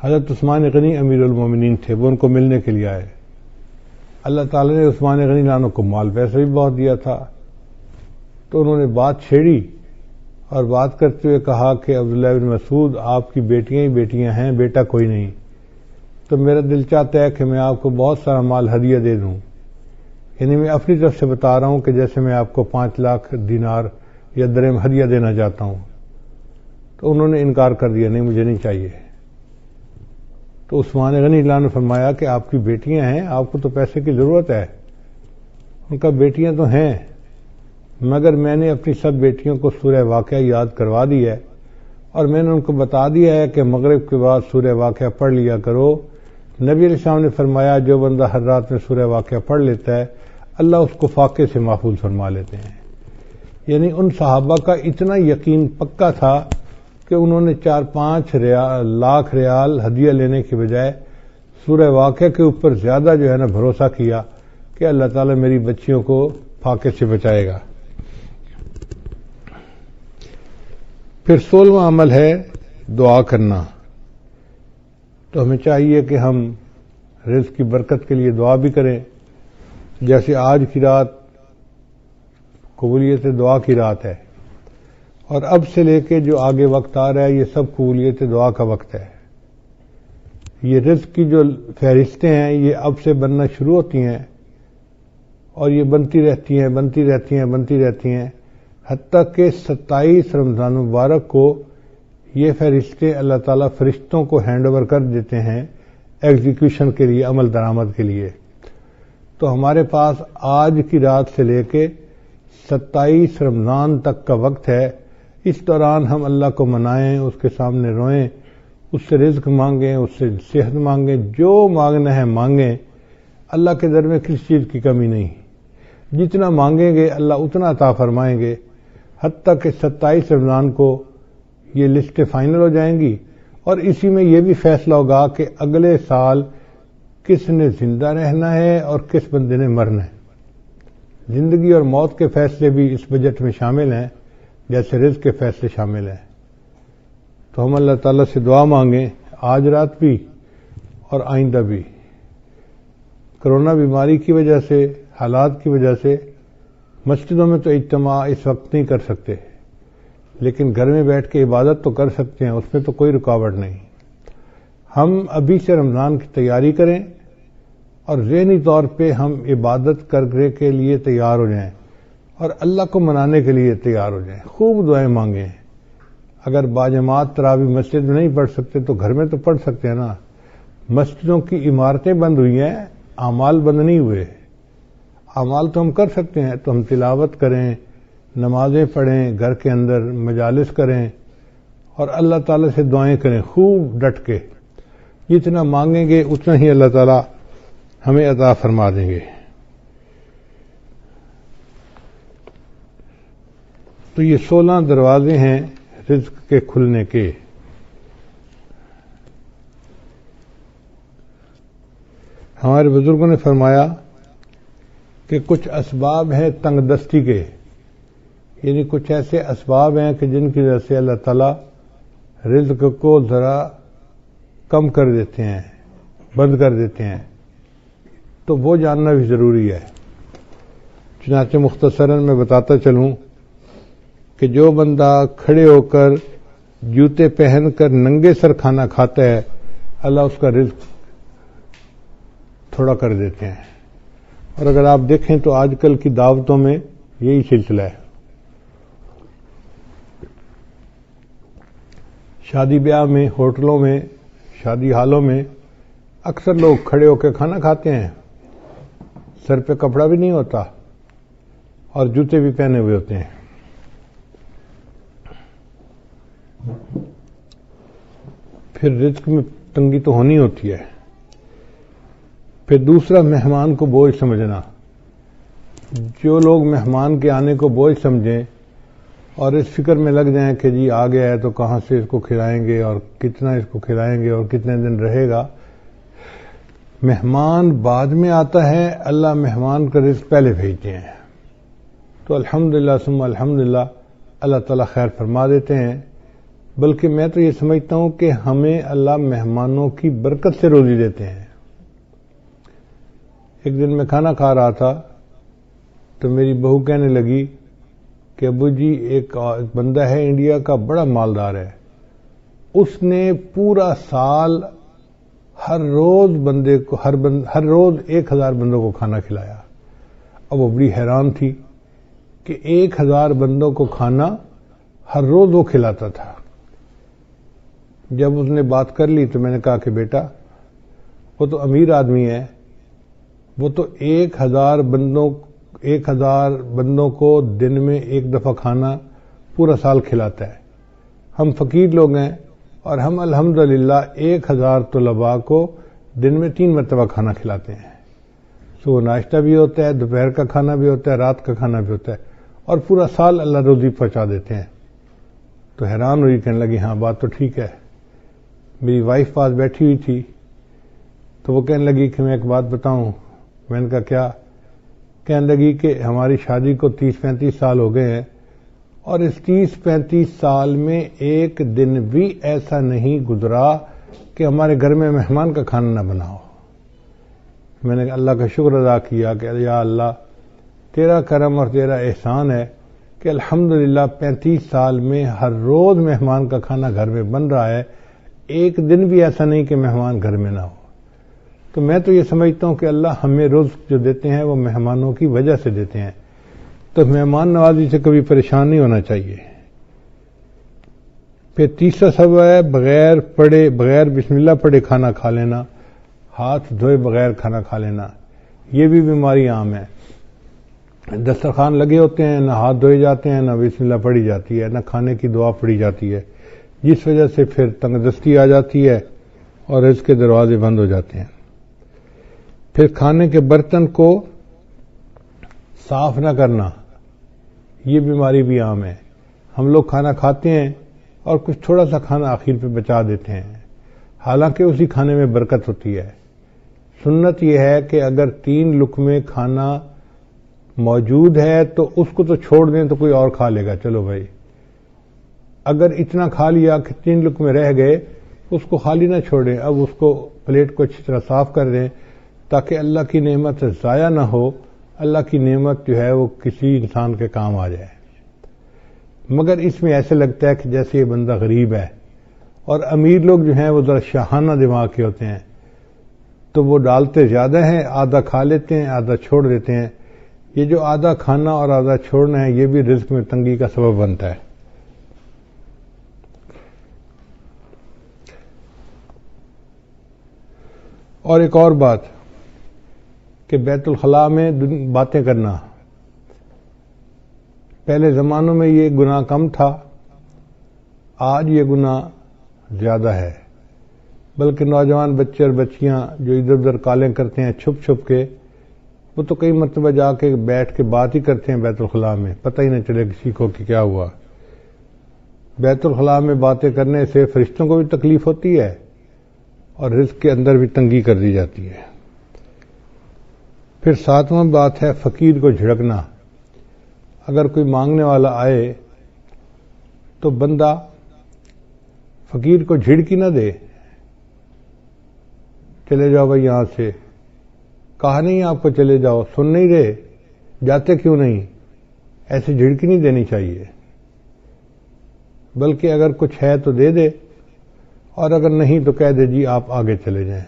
A: حضرت عثمان غنی امیر المومنین تھے، وہ ان کو ملنے کے لیے آئے. اللہ تعالی نے عثمان غنی عنہ کو مال پیسہ بھی بہت دیا تھا، تو انہوں نے بات چھیڑی اور بات کرتے ہوئے کہا کہ عبداللہ بن مسعود آپ کی بیٹیاں ہی بیٹیاں ہیں، بیٹا کوئی نہیں. تو میرا دل چاہتا ہے کہ میں آپ کو بہت سارا مال ہدیہ دے دوں. یعنی میں اپنی طرف سے بتا رہا ہوں کہ جیسے میں آپ کو 5 لاکھ دینار یا درہم ہدیہ دینا چاہتا ہوں. تو انہوں نے انکار کر دیا، نہیں مجھے نہیں چاہیے. تو عثمان غنی اللہ نے فرمایا کہ آپ کی بیٹیاں ہیں، آپ کو تو پیسے کی ضرورت ہے. ان کا بیٹیاں تو ہیں مگر میں نے اپنی سب بیٹیوں کو سورہ واقعہ یاد کروا دی ہے اور میں نے ان کو بتا دیا ہے کہ مغرب کے بعد سورہ واقعہ پڑھ لیا کرو. نبی علیہ السلام نے فرمایا جو بندہ ہر رات میں سورہ واقعہ پڑھ لیتا ہے اللہ اس کو فاقے سے محفوظ فرما لیتے ہیں. یعنی ان صحابہ کا اتنا یقین پکا تھا کہ انہوں نے 4-5 لاکھ ریال ہدیہ لینے کی بجائے سورہ واقعہ کے اوپر زیادہ جو ہے نا بھروسہ کیا کہ اللہ تعالیٰ میری بچیوں کو فاقے سے بچائے گا۔ پھر 16واں عمل ہے دعا کرنا۔ تو ہمیں چاہیے کہ ہم رزق کی برکت کے لیے دعا بھی کریں، جیسے آج کی رات قبولیت دعا کی رات ہے، اور اب سے لے کے جو آگے وقت آ رہا ہے یہ سب قبولیت دعا کا وقت ہے۔ یہ رزق کی جو فہرستیں ہیں یہ اب سے بننا شروع ہوتی ہیں، اور یہ بنتی رہتی ہیں بنتی رہتی ہیں بنتی رہتی ہیں، حتیٰ کہ 27 رمضان مبارک کو یہ فہرستیں اللہ تعالیٰ فرشتوں کو ہینڈ اوور کر دیتے ہیں ایگزیکیوشن کے لیے، عمل درآمد کے لیے۔ تو ہمارے پاس آج کی رات سے لے کے 27 رمضان تک کا وقت ہے۔ اس دوران ہم اللہ کو منائیں، اس کے سامنے روئیں، اس سے رزق مانگیں، اس سے صحت مانگیں، جو مانگنا ہے مانگیں۔ اللہ کے در میں کسی چیز کی کمی نہیں، جتنا مانگیں گے اللہ اتنا عطا فرمائیں گے، حتیٰ کہ 27 رمضان کو یہ لسٹیں فائنل ہو جائیں گی، اور اسی میں یہ بھی فیصلہ ہوگا کہ اگلے سال کس نے زندہ رہنا ہے اور کس بندے نے مرنا ہے۔ زندگی اور موت کے فیصلے بھی اس بجٹ میں شامل ہیں، جیسے رزق کے فیصلے شامل ہیں۔ تو ہم اللہ تعالیٰ سے دعا مانگیں، آج رات بھی اور آئندہ بھی۔ کرونا بیماری کی وجہ سے، حالات کی وجہ سے مسجدوں میں تو اجتماع اس وقت نہیں کر سکتے، لیکن گھر میں بیٹھ کے عبادت تو کر سکتے ہیں، اس میں تو کوئی رکاوٹ نہیں۔ ہم ابھی سے رمضان کی تیاری کریں اور ذہنی طور پہ ہم عبادت کرنے کے لیے تیار ہو جائیں اور اللہ کو منانے کے لیے تیار ہو جائیں، خوب دعائیں مانگیں۔ اگر باجماعت تراویح مسجد میں نہیں پڑھ سکتے تو گھر میں تو پڑھ سکتے ہیں نا۔ مسجدوں کی عمارتیں بند ہوئی ہیں، اعمال بند نہیں ہوئے۔ اعمال تو ہم کر سکتے ہیں، تو ہم تلاوت کریں، نمازیں پڑھیں، گھر کے اندر مجالس کریں اور اللہ تعالیٰ سے دعائیں کریں خوب ڈٹ کے۔ جتنا مانگیں گے اتنا ہی اللہ تعالیٰ ہمیں عطا فرما دیں گے۔ تو یہ 16 دروازے ہیں رزق کے کھلنے کے۔ ہمارے بزرگوں نے فرمایا کہ کچھ اسباب ہیں تنگ دستی کے، یعنی کچھ ایسے اسباب ہیں کہ جن کی وجہ سے اللہ تعالیٰ رزق کو ذرا کم کر دیتے ہیں، بند کر دیتے ہیں، تو وہ جاننا بھی ضروری ہے۔ چنانچہ مختصراً میں بتاتا چلوں کہ جو بندہ کھڑے ہو کر جوتے پہن کر ننگے سر کھانا کھاتا ہے، اللہ اس کا رزق تھوڑا کر دیتے ہیں۔ اور اگر آپ دیکھیں تو آج کل کی دعوتوں میں یہی سلسلہ ہے۔ شادی بیاہ میں، ہوٹلوں میں، شادی ہالوں میں اکثر لوگ کھڑے ہو کے کھانا کھاتے ہیں، سر پہ کپڑا بھی نہیں ہوتا اور جوتے بھی پہنے ہوئے ہوتے ہیں۔ پھر رزق میں تنگی تو ہونی ہوتی ہے۔ پھر دوسرا، مہمان کو بوجھ سمجھنا۔ جو لوگ مہمان کے آنے کو بوجھ سمجھیں اور اس فکر میں لگ جائیں کہ جی آ گیا ہے تو کہاں سے اس کو کھلائیں گے اور کتنا اس کو کھلائیں گے اور کتنے دن رہے گا، مہمان بعد میں آتا ہے، اللہ مہمان کا رزق پہلے بھیجتے ہیں۔ تو الحمدللہ ثم الحمدللہ اللہ تعالیٰ خیر فرما دیتے ہیں۔ بلکہ میں تو یہ سمجھتا ہوں کہ ہمیں اللہ مہمانوں کی برکت سے روزی دیتے ہیں۔ ایک دن میں کھانا کھا رہا تھا تو میری بہو کہنے لگی کہ ابو جی ایک بندہ ہے انڈیا کا، بڑا مالدار ہے، اس نے پورا سال ہر روز بندے کو ہر روز 1000 بندوں کو کھانا کھلایا۔ اب وہ بڑی حیران تھی کہ 1000 بندوں کو کھانا ہر روز وہ کھلاتا تھا۔ جب اس نے بات کر لی تو میں نے کہا کہ بیٹا وہ تو امیر آدمی ہے، وہ تو 1000 بندوں کو دن میں ایک دفعہ کھانا پورا سال کھلاتا ہے۔ ہم فقیر لوگ ہیں اور ہم الحمدللہ 1000 طلباء کو دن میں 3 مرتبہ کھانا کھلاتے ہیں۔ صبح ناشتہ بھی ہوتا ہے، دوپہر کا کھانا بھی ہوتا ہے، رات کا کھانا بھی ہوتا ہے، اور پورا سال اللہ روزی پہنچا دیتے ہیں۔ تو حیران ہوئی، کہنے لگی ہاں بات تو ٹھیک ہے۔ میری وائف پاس بیٹھی ہوئی تھی تو وہ کہنے لگی کہ میں ایک بات بتاؤں۔ میں نے کہا کیا؟ کہنے لگی کہ ہماری شادی کو 30-35 سال ہو گئے ہیں اور اس 30-35 سال میں ایک دن بھی ایسا نہیں گزرا کہ ہمارے گھر میں مہمان کا کھانا نہ بنا ہو۔ میں نے اللہ کا شکر ادا کیا کہ یا اللہ تیرا کرم اور تیرا احسان ہے کہ الحمدللہ 35 سال میں ہر روز مہمان کا کھانا گھر میں بن رہا ہے، ایک دن بھی ایسا نہیں کہ مہمان گھر میں نہ ہو۔ تو میں تو یہ سمجھتا ہوں کہ اللہ ہمیں رزق جو دیتے ہیں وہ مہمانوں کی وجہ سے دیتے ہیں، تو مہمان نوازی سے کبھی پریشان نہیں ہونا چاہیے۔ پھر تیسرا سبب ہے بغیر بسم اللہ پڑھے کھانا کھا لینا، ہاتھ دھوئے بغیر کھانا کھا لینا، یہ بھی بیماری عام ہے۔ دسترخوان لگے ہوتے ہیں، نہ ہاتھ دھوئے جاتے ہیں، نہ بسم اللہ پڑھی جاتی ہے، نہ کھانے کی دعا پڑھی جاتی ہے، جس وجہ سے پھر تنگ دستی آ جاتی ہے اور رزق کے دروازے بند ہو جاتے ہیں۔ پھر کھانے کے برتن کو صاف نہ کرنا، یہ بیماری بھی عام ہے۔ ہم لوگ کھانا کھاتے ہیں اور کچھ تھوڑا سا کھانا آخر پہ بچا دیتے ہیں، حالانکہ اسی کھانے میں برکت ہوتی ہے۔ سنت یہ ہے کہ اگر 3 لقمے کھانا موجود ہے تو اس کو تو چھوڑ دیں تو کوئی اور کھا لے گا، چلو بھائی۔ اگر اتنا کھا لیا کہ 3 لقمے رہ گئے، اس کو خالی نہ چھوڑیں، اب اس کو پلیٹ کو اچھی طرح صاف کر دیں تاکہ اللہ کی نعمت ضائع نہ ہو، اللہ کی نعمت جو ہے وہ کسی انسان کے کام آ جائے۔ مگر اس میں ایسے لگتا ہے کہ جیسے یہ بندہ غریب ہے، اور امیر لوگ جو ہیں وہ ذرا شاہانہ دماغ کے ہوتے ہیں، تو وہ ڈالتے زیادہ ہیں، آدھا کھا لیتے ہیں، آدھا چھوڑ دیتے ہیں۔ یہ جو آدھا کھانا اور آدھا چھوڑنا ہے یہ بھی رزق میں تنگی کا سبب بنتا ہے۔ اور ایک اور بات کہ بیت الخلاء میں باتیں کرنا، پہلے زمانوں میں یہ گناہ کم تھا، آج یہ گناہ زیادہ ہے، بلکہ نوجوان بچے اور بچیاں جو ادھر ادھر کالیں کرتے ہیں چھپ چھپ کے، وہ تو کئی مرتبہ جا کے بیٹھ کے بات ہی کرتے ہیں بیت الخلاء میں، پتہ ہی نہ چلے کسی کو کہ کیا ہوا۔ بیت الخلاء میں باتیں کرنے سے فرشتوں کو بھی تکلیف ہوتی ہے اور رزق کے اندر بھی تنگی کر دی جاتی ہے۔ پھر 7واں بات ہے فقیر کو جھڑکنا۔ اگر کوئی مانگنے والا آئے تو بندہ فقیر کو جھڑکی نہ دے، چلے جاؤ بھائی یہاں سے، کہا نہیں آپ کو چلے جاؤ، سن نہیں رہے، جاتے کیوں نہیں، ایسے جھڑکی نہیں دینی چاہیے، بلکہ اگر کچھ ہے تو دے دے، اور اگر نہیں تو کہہ دے جی آپ آگے چلے جائیں۔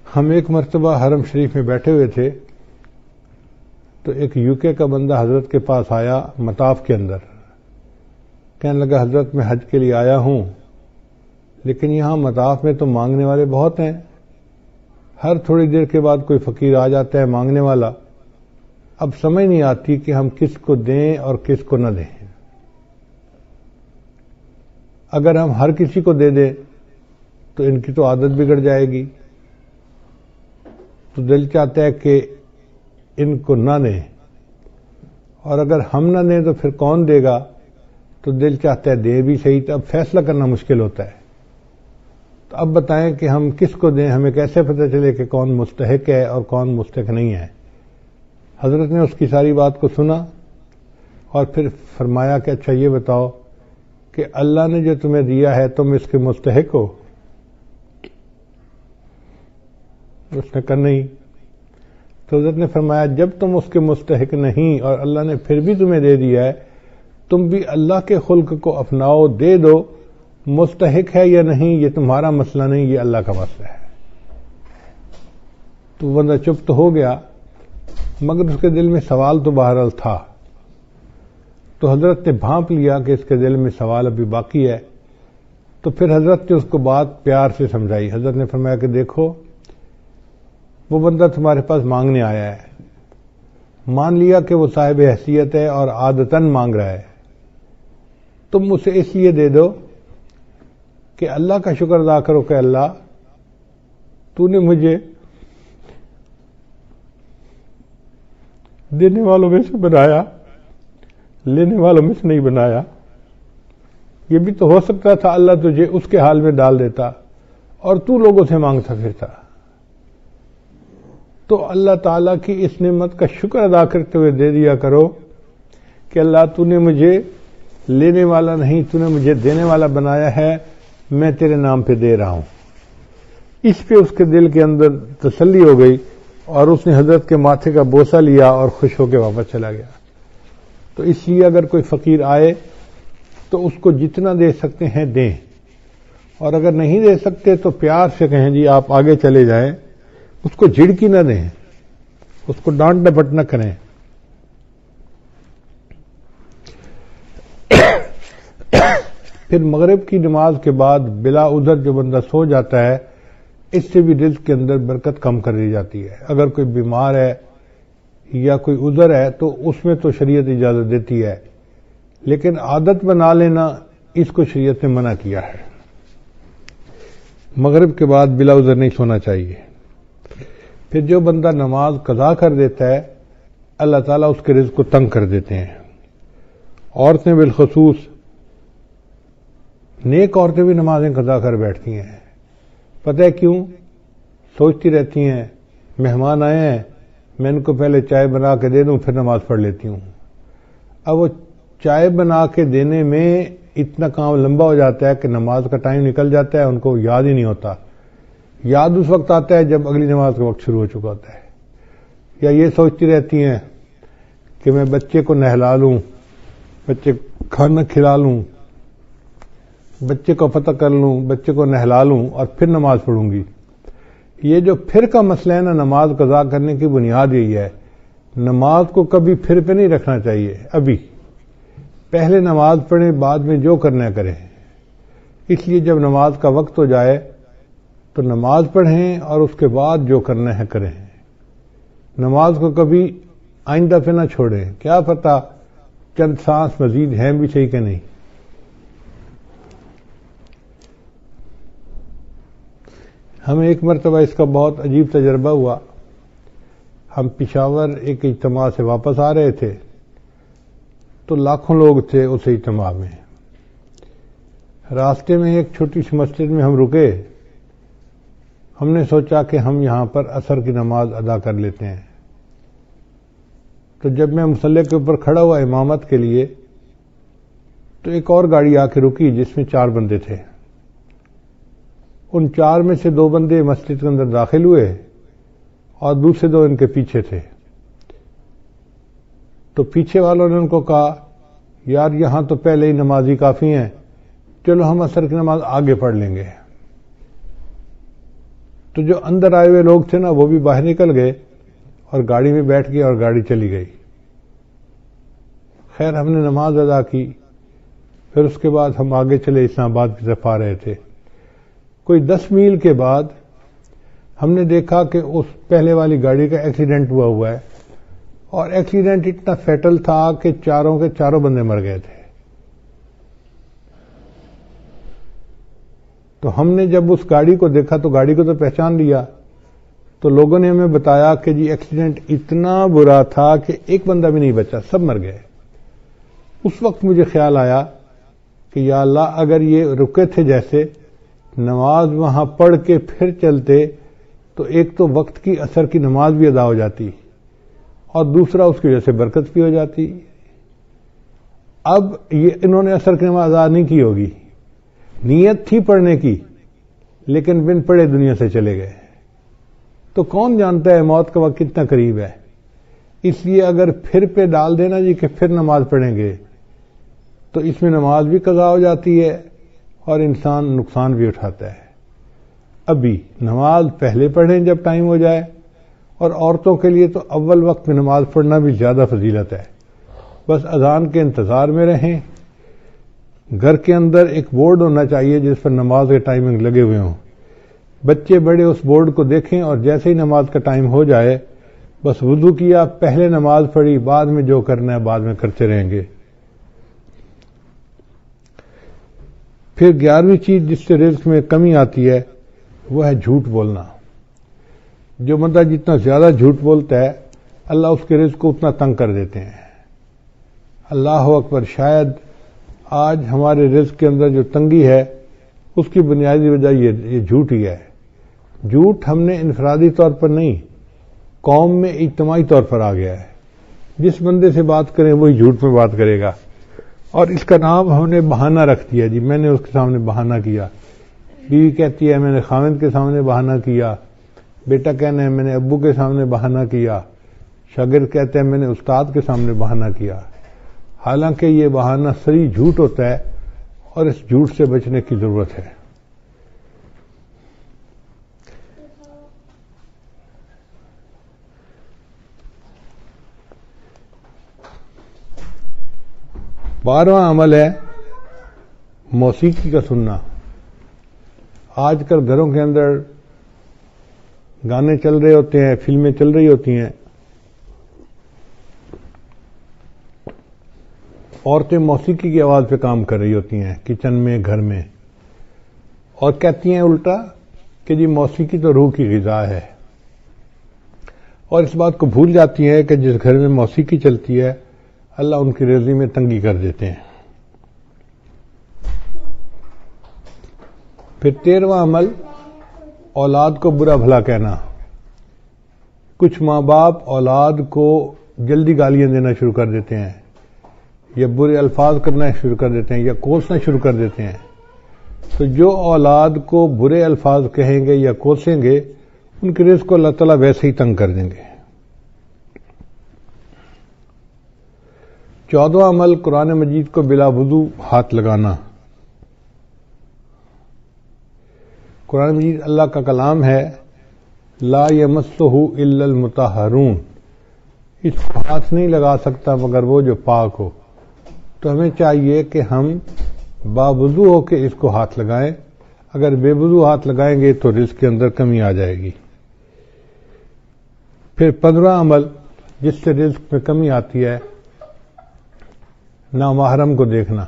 A: ہم ایک مرتبہ حرم شریف میں بیٹھے ہوئے تھے تو ایک UK کا بندہ حضرت کے پاس آیا مطاف کے اندر، کہنے لگا حضرت میں حج کے لیے آیا ہوں، لیکن یہاں مطاف میں تو مانگنے والے بہت ہیں، ہر تھوڑی دیر کے بعد کوئی فقیر آ جاتا ہے مانگنے والا، اب سمجھ نہیں آتی کہ ہم کس کو دیں اور کس کو نہ دیں۔ اگر ہم ہر کسی کو دے دیں تو ان کی تو عادت بگڑ جائے گی، تو دل چاہتا ہے کہ ان کو نہ دیں، اور اگر ہم نہ دیں تو پھر کون دے گا، تو دل چاہتا ہے دے بھی صحیح، تو اب فیصلہ کرنا مشکل ہوتا ہے۔ تو اب بتائیں کہ ہم کس کو دیں، ہمیں کیسے پتہ چلے کہ کون مستحق ہے اور کون مستحق نہیں ہے؟ حضرت نے اس کی ساری بات کو سنا اور پھر فرمایا کہ اچھا یہ بتاؤ کہ اللہ نے جو تمہیں دیا ہے تم اس کے مستحق ہو؟ اس نے کہا نہیں۔ تو حضرت نے فرمایا جب تم اس کے مستحق نہیں اور اللہ نے پھر بھی تمہیں دے دیا ہے، تم بھی اللہ کے خلق کو اپناؤ، دے دو، مستحق ہے یا نہیں یہ تمہارا مسئلہ نہیں، یہ اللہ کا مسئلہ ہے۔ تو بندہ چپ تو ہو گیا، مگر اس کے دل میں سوال تو بہرحال تھا، تو حضرت نے بھانپ لیا کہ اس کے دل میں سوال ابھی باقی ہے، تو پھر حضرت نے اس کو بات پیار سے سمجھائی۔ حضرت نے فرمایا کہ دیکھو وہ بندہ تمہارے پاس مانگنے آیا ہے، مان لیا کہ وہ صاحب حیثیت ہے اور عادتاً مانگ رہا ہے، تم اسے اس لیے دے دو کہ اللہ کا شکر ادا کرو کہ اللہ تو نے مجھے دینے والوں میں سے بنایا، لینے والوں میں سے نہیں بنایا۔ یہ بھی تو ہو سکتا تھا اللہ تجھے اس کے حال میں ڈال دیتا اور تو لوگوں سے مانگتا پھرتا۔ تو اللہ تعالیٰ کی اس نعمت کا شکر ادا کرتے ہوئے دے دیا کرو کہ اللہ تو نے مجھے لینے والا نہیں، تو نے مجھے دینے والا بنایا ہے، میں تیرے نام پہ دے رہا ہوں۔ اس پہ اس کے دل کے اندر تسلی ہو گئی اور اس نے حضرت کے ماتھے کا بوسہ لیا اور خوش ہو کے واپس چلا گیا۔ تو اس لیے اگر کوئی فقیر آئے تو اس کو جتنا دے سکتے ہیں دیں، اور اگر نہیں دے سکتے تو پیار سے کہیں جی آپ آگے چلے جائیں، اس کو جھڑکی نہ دیں، اس کو ڈانٹ ڈپٹ نہ کریں۔ پھر مغرب کی نماز کے بعد بلا عذر جو بندہ سو جاتا ہے، اس سے بھی رزق کے اندر برکت کم کر دی جاتی ہے۔ اگر کوئی بیمار ہے یا کوئی عذر ہے تو اس میں تو شریعت اجازت دیتی ہے، لیکن عادت بنا لینا اس کو شریعت نے منع کیا ہے۔ مغرب کے بعد بلا عذر نہیں سونا چاہیے۔ پھر جو بندہ نماز قضا کر دیتا ہے، اللہ تعالیٰ اس کے رزق کو تنگ کر دیتے ہیں۔ عورتیں بالخصوص، نیک عورتیں بھی نمازیں قضا کر بیٹھتی ہیں۔ پتہ ہے کیوں؟ سوچتی رہتی ہیں مہمان آئے ہیں، میں ان کو پہلے چائے بنا کے دے دوں پھر نماز پڑھ لیتی ہوں۔ اب وہ چائے بنا کے دینے میں اتنا کام لمبا ہو جاتا ہے کہ نماز کا ٹائم نکل جاتا ہے، ان کو یاد ہی نہیں ہوتا۔ یاد اس وقت آتا ہے جب اگلی نماز کا وقت شروع ہو چکا ہوتا ہے۔ یا یہ سوچتی رہتی ہیں کہ میں بچے کو نہلا لوں، بچے کھانا کھلا لوں، بچے کو فتح کر لوں، بچے کو نہلا لوں اور پھر نماز پڑھوں گی۔ یہ جو پھر کا مسئلہ ہے نا، نماز قضا کرنے کی بنیاد یہی ہے۔ نماز کو کبھی پھر پہ نہیں رکھنا چاہیے، ابھی پہلے نماز پڑھیں، بعد میں جو کرنا کریں۔ اس لیے جب نماز کا وقت ہو جائے تو نماز پڑھیں اور اس کے بعد جو کرنا ہے کریں۔ نماز کو کبھی آئندہ پہ نہ چھوڑیں، کیا پتہ چند سانس مزید ہیں بھی صحیح کہ نہیں۔ ہمیں ایک مرتبہ اس کا بہت عجیب تجربہ ہوا۔ ہم پشاور ایک اجتماع سے واپس آ رہے تھے تو لاکھوں لوگ تھے اس اجتماع میں۔ راستے میں ایک چھوٹی سی مسجد میں ہم رکے، ہم نے سوچا کہ ہم یہاں پر عصر کی نماز ادا کر لیتے ہیں۔ تو جب میں مصلی کے اوپر کھڑا ہوا امامت کے لیے تو ایک اور گاڑی آ کے رکی جس میں 4 بندے تھے۔ ان 4 میں سے 2 بندے مسجد کے اندر داخل ہوئے اور دوسرے 2 ان کے پیچھے تھے۔ تو پیچھے والوں نے ان کو کہا یار یہاں تو پہلے ہی نمازی کافی ہیں، چلو ہم عصر کی نماز آگے پڑھ لیں گے۔ تو جو اندر آئے ہوئے لوگ تھے نا وہ بھی باہر نکل گئے اور گاڑی میں بیٹھ گئے اور گاڑی چلی گئی۔ خیر ہم نے نماز ادا کی، پھر اس کے بعد ہم آگے چلے، اسلام آباد کی طرف آ رہے تھے۔ کوئی 10 میل کے بعد ہم نے دیکھا کہ اس پہلے والی گاڑی کا ایکسیڈنٹ ہوا ہے، اور ایکسیڈنٹ اتنا فیٹل تھا کہ چاروں کے چاروں بندے مر گئے تھے۔ تو ہم نے جب اس گاڑی کو دیکھا تو گاڑی کو تو پہچان لیا، تو لوگوں نے ہمیں بتایا کہ جی ایکسیڈنٹ اتنا برا تھا کہ ایک بندہ بھی نہیں بچا، سب مر گئے۔ اس وقت مجھے خیال آیا کہ یا اللہ اگر یہ رکے تھے جیسے نماز وہاں پڑھ کے پھر چلتے تو ایک تو وقت کی عصر کی نماز بھی ادا ہو جاتی اور دوسرا اس کی وجہ سے برکت بھی ہو جاتی۔ اب یہ انہوں نے عصر کی نماز ادا نہیں کی ہوگی، نیت تھی پڑھنے کی لیکن بن پڑھے دنیا سے چلے گئے۔ تو کون جانتا ہے موت کا وقت کتنا قریب ہے۔ اس لیے اگر پھر پہ ڈال دینا جی کہ پھر نماز پڑھیں گے تو اس میں نماز بھی قضا ہو جاتی ہے اور انسان نقصان بھی اٹھاتا ہے۔ ابھی نماز پہلے پڑھیں جب ٹائم ہو جائے، اور عورتوں کے لیے تو اول وقت میں نماز پڑھنا بھی زیادہ فضیلت ہے۔ بس اذان کے انتظار میں رہیں۔ گھر کے اندر ایک بورڈ ہونا چاہیے جس پر نماز کے ٹائمنگ لگے ہوئے ہوں، بچے بڑے اس بورڈ کو دیکھیں اور جیسے ہی نماز کا ٹائم ہو جائے بس وضو کیا، پہلے نماز پڑھی، بعد میں جو کرنا ہے بعد میں کرتے رہیں گے۔ پھر 11ویں چیز جس سے رزق میں کمی آتی ہے وہ ہے جھوٹ بولنا۔ جو بندہ جتنا زیادہ جھوٹ بولتا ہے اللہ اس کے رزق کو اتنا تنگ کر دیتے ہیں۔ اللہ اکبر، شاید آج ہمارے رزق کے اندر جو تنگی ہے اس کی بنیادی وجہ یہ جھوٹ ہی ہے۔ جھوٹ ہم نے انفرادی طور پر نہیں، قوم میں اجتماعی طور پر آ گیا ہے. جس بندے سے بات کریں وہی جھوٹ میں بات کرے گا، اور اس کا نام ہم نے بہانہ رکھ دیا. جی میں نے اس کے سامنے بہانہ کیا، بیوی کہتی ہے میں نے خاوند کے سامنے بہانہ کیا، بیٹا کہنا ہے میں نے ابو کے سامنے بہانہ کیا، شاگرد کہتے ہیں میں نے استاد کے سامنے بہانہ کیا. حالانکہ یہ بہانہ صریح جھوٹ ہوتا ہے اور اس جھوٹ سے بچنے کی ضرورت ہے. بارہواں عمل ہے موسیقی کا سننا. آج کل گھروں کے اندر گانے چل رہے ہوتے ہیں، فلمیں چل رہی ہوتی ہیں، عورتیں موسیقی کی آواز پہ کام کر رہی ہوتی ہیں کچن میں، گھر میں، اور کہتی ہیں الٹا کہ جی موسیقی تو روح کی غذا ہے، اور اس بات کو بھول جاتی ہیں کہ جس گھر میں موسیقی چلتی ہے اللہ ان کی رزق میں تنگی کر دیتے ہیں. پھر 13واں عمل اولاد کو برا بھلا کہنا. کچھ ماں باپ اولاد کو جلدی گالیاں دینا شروع کر دیتے ہیں، یا برے الفاظ کرنا شروع کر دیتے ہیں، یا کوسنا شروع کر دیتے ہیں. تو جو اولاد کو برے الفاظ کہیں گے یا کوسیں گے ان کے رزق کو اللہ تعالیٰ ویسے ہی تنگ کر دیں گے. 14واں عمل قرآن مجید کو بلا وضو ہاتھ لگانا. قرآن مجید اللہ کا کلام ہے، لا یمسہ الا المطہرون، اس کو ہاتھ نہیں لگا سکتا مگر وہ جو پاک ہو. تو ہمیں چاہیے کہ ہم باوضو ہو کے اس کو ہاتھ لگائیں. اگر بے وضو ہاتھ لگائیں گے تو رزق کے اندر کمی آ جائے گی. پھر 15واں عمل جس سے رزق میں کمی آتی ہے، نامحرم کو دیکھنا.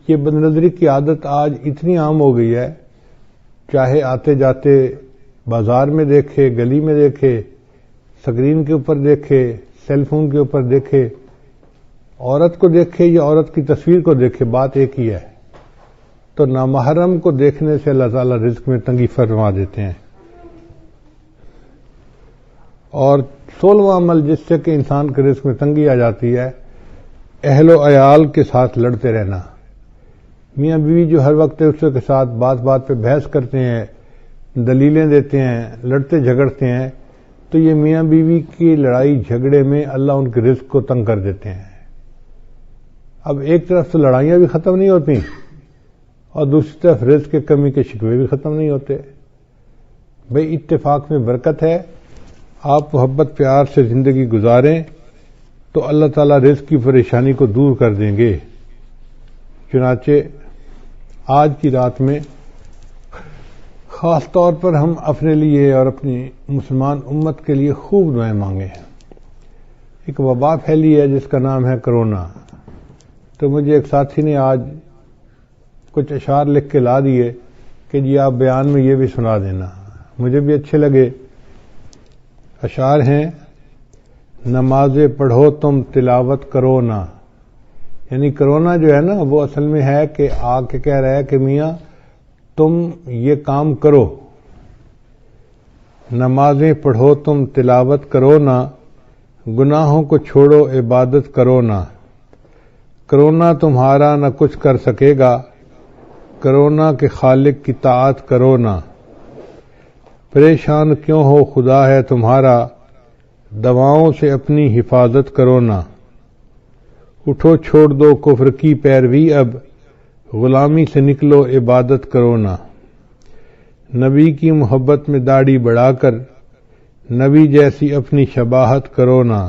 A: یہ بدنظری کی عادت آج اتنی عام ہو گئی ہے، چاہے آتے جاتے بازار میں دیکھے، گلی میں دیکھے، سکرین کے اوپر دیکھے، سیل فون کے اوپر دیکھے، عورت کو دیکھے یا عورت کی تصویر کو دیکھے، بات ایک ہی ہے. تو نامحرم کو دیکھنے سے اللہ تعالیٰ رزق میں تنگی فرما دیتے ہیں. اور 16واں عمل جس سے کہ انسان کے رزق میں تنگی آ جاتی ہے، اہل و عیال کے ساتھ لڑتے رہنا. میاں بیوی جو ہر وقت ایک دوسرے کے ساتھ بات بات پہ بحث کرتے ہیں، دلیلیں دیتے ہیں، لڑتے جھگڑتے ہیں، تو یہ میاں بیوی کی لڑائی جھگڑے میں اللہ ان کے رزق کو تنگ کر دیتے ہیں. اب ایک طرف تو لڑائیاں بھی ختم نہیں ہوتی اور دوسری طرف رزق کے کمی کے شکوے بھی ختم نہیں ہوتے. بھئی اتفاق میں برکت ہے، آپ محبت پیار سے زندگی گزاریں تو اللہ تعالیٰ رزق کی پریشانی کو دور کر دیں گے. چنانچہ آج کی رات میں خاص طور پر ہم اپنے لیے اور اپنی مسلمان امت کے لیے خوب دعائیں مانگیں. ایک وبا پھیلی ہے جس کا نام ہے کرونا. تو مجھے ایک ساتھی نے آج کچھ اشعار لکھ کے لا دیے کہ جی آپ بیان میں یہ بھی سنا دینا. مجھے بھی اچھے لگے. اشعار ہیں، نمازیں پڑھو تم تلاوت کرو نہ. یعنی کرونا جو ہے نا وہ اصل میں ہے کہ آ کے کہہ رہا ہے کہ میاں تم یہ کام کرو، نمازیں پڑھو تم تلاوت کرو نہ، گناہوں کو چھوڑو عبادت کرو نہ. کرونا تمہارا نہ کچھ کر سکے گا، کرونا کے خالق کی طاعت کرو نہ. پریشان کیوں ہو خدا ہے تمہارا، دواؤں سے اپنی حفاظت کرو نہ. اٹھو چھوڑ دو کفر کی پیروی، اب غلامی سے نکلو عبادت کرو نہ. نبی کی محبت میں داڑھی بڑھا کر نبی جیسی اپنی شباہت کرو نہ.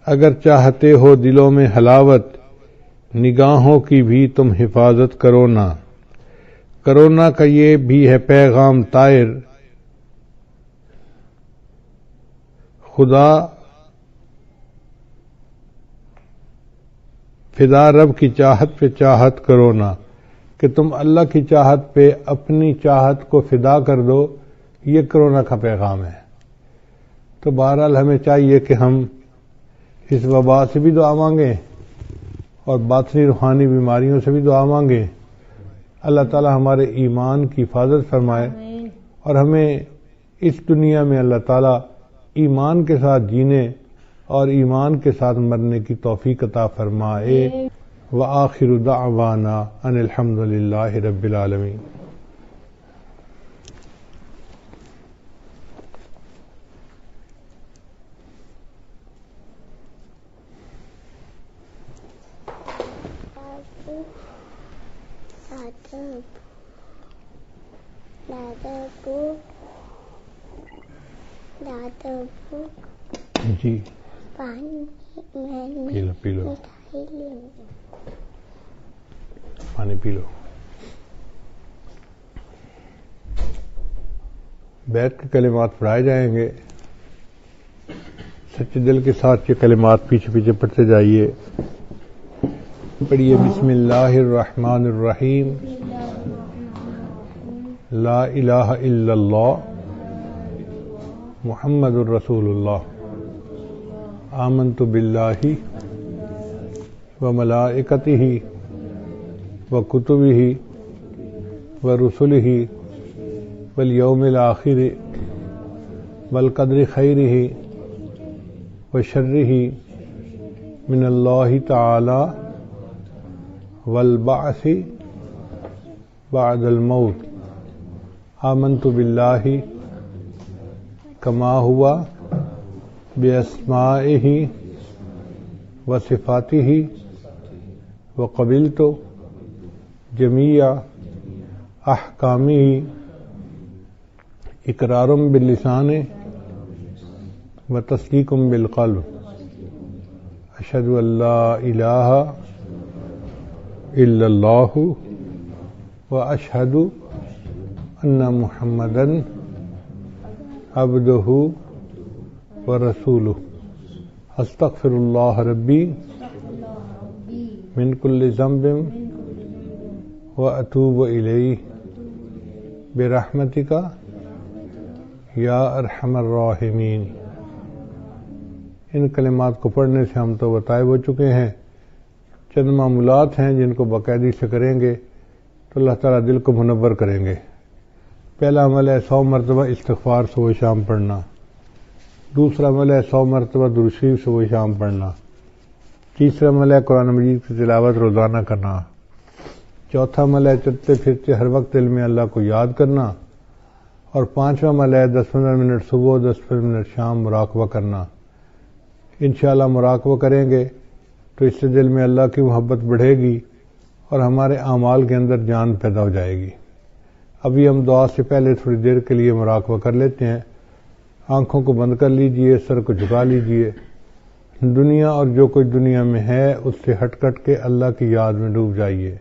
A: اگر چاہتے ہو دلوں میں حلاوت، نگاہوں کی بھی تم حفاظت کرو نہ. کرونا کا یہ بھی ہے پیغام طائر، خدا فدا رب کی چاہت پہ چاہت کرو نہ. کہ تم اللہ کی چاہت پہ اپنی چاہت کو فدا کر دو، یہ کرونا کا پیغام ہے. تو بہرحال ہمیں چاہیے کہ ہم اس وبا سے بھی دعا مانگیں اور باطنی روحانی بیماریوں سے بھی دعا مانگیں. اللہ تعالی ہمارے ایمان کی حفاظت فرمائے اور ہمیں اس دنیا میں اللہ تعالیٰ ایمان کے ساتھ جینے اور ایمان کے ساتھ مرنے کی توفیق عطا فرمائے۔ وآخر دعوانا ان الحمد للہ رب العالمین۔ جی پی لو پانی پی لو۔ بیٹھ کے کلمات پڑھائے جائیں گے، سچے دل کے ساتھ یہ کلمات پیچھے پیچھے پڑھتے جائیے۔ پڑھیے بسم اللہ الرحمن الرحیم۔ لا الہ الا اللہ محمد الرسول اللہ۔ آمنت باللہ وملائکتہ وکتبہ ورسلہ والیوم الآخر والقدر خیرہ وشرہ من اللہ تعالی والبعث بعد الموت۔ آمنت باللہ کما ہوا باسمائہ وصفاتہ وقبلت جمیع احکامہ اقرار باللسان وتصدیق بالقلب۔ اشہد ان لا الہ الا اللہ واشہد ان محمدا عبدہ ورسولہ۔ استغفر اللہ ربی من کل ذنب واتوب الیہ برحمتک یا ارحم الراحمین۔ ان کلمات کو پڑھنے سے ہم تو بتائے ہو چکے ہیں، چند معمولات ہیں جن کو باقاعدگی سے کریں گے تو اللہ تعالیٰ دل کو منور کریں گے۔ پہلا عمل ہے 100 مرتبہ استغفار صبح شام پڑھنا، دوسرا عمل ہے 100 مرتبہ درود شریف صبح شام پڑھنا، تیسرا عمل ہے قرآن مجید کی تلاوت روزانہ کرنا، چوتھا عمل ہے چلتے پھرتے ہر وقت دل میں اللہ کو یاد کرنا، اور پانچواں عمل ہے 10-15 منٹ صبح 10-15 منٹ شام مراقبہ کرنا۔ انشاءاللہ مراقبہ کریں گے تو اس سے دل میں اللہ کی محبت بڑھے گی اور ہمارے اعمال کے اندر جان پیدا ہو جائے گی۔ ابھی ہم دعا سے پہلے تھوڑی دیر کے لیے مراقبہ کر لیتے ہیں۔ آنکھوں کو بند کر لیجئے، سر کو جھکا لیجئے، دنیا اور جو کچھ دنیا میں ہے اس سے ہٹ کٹ کے اللہ کی یاد میں ڈوب جائیے۔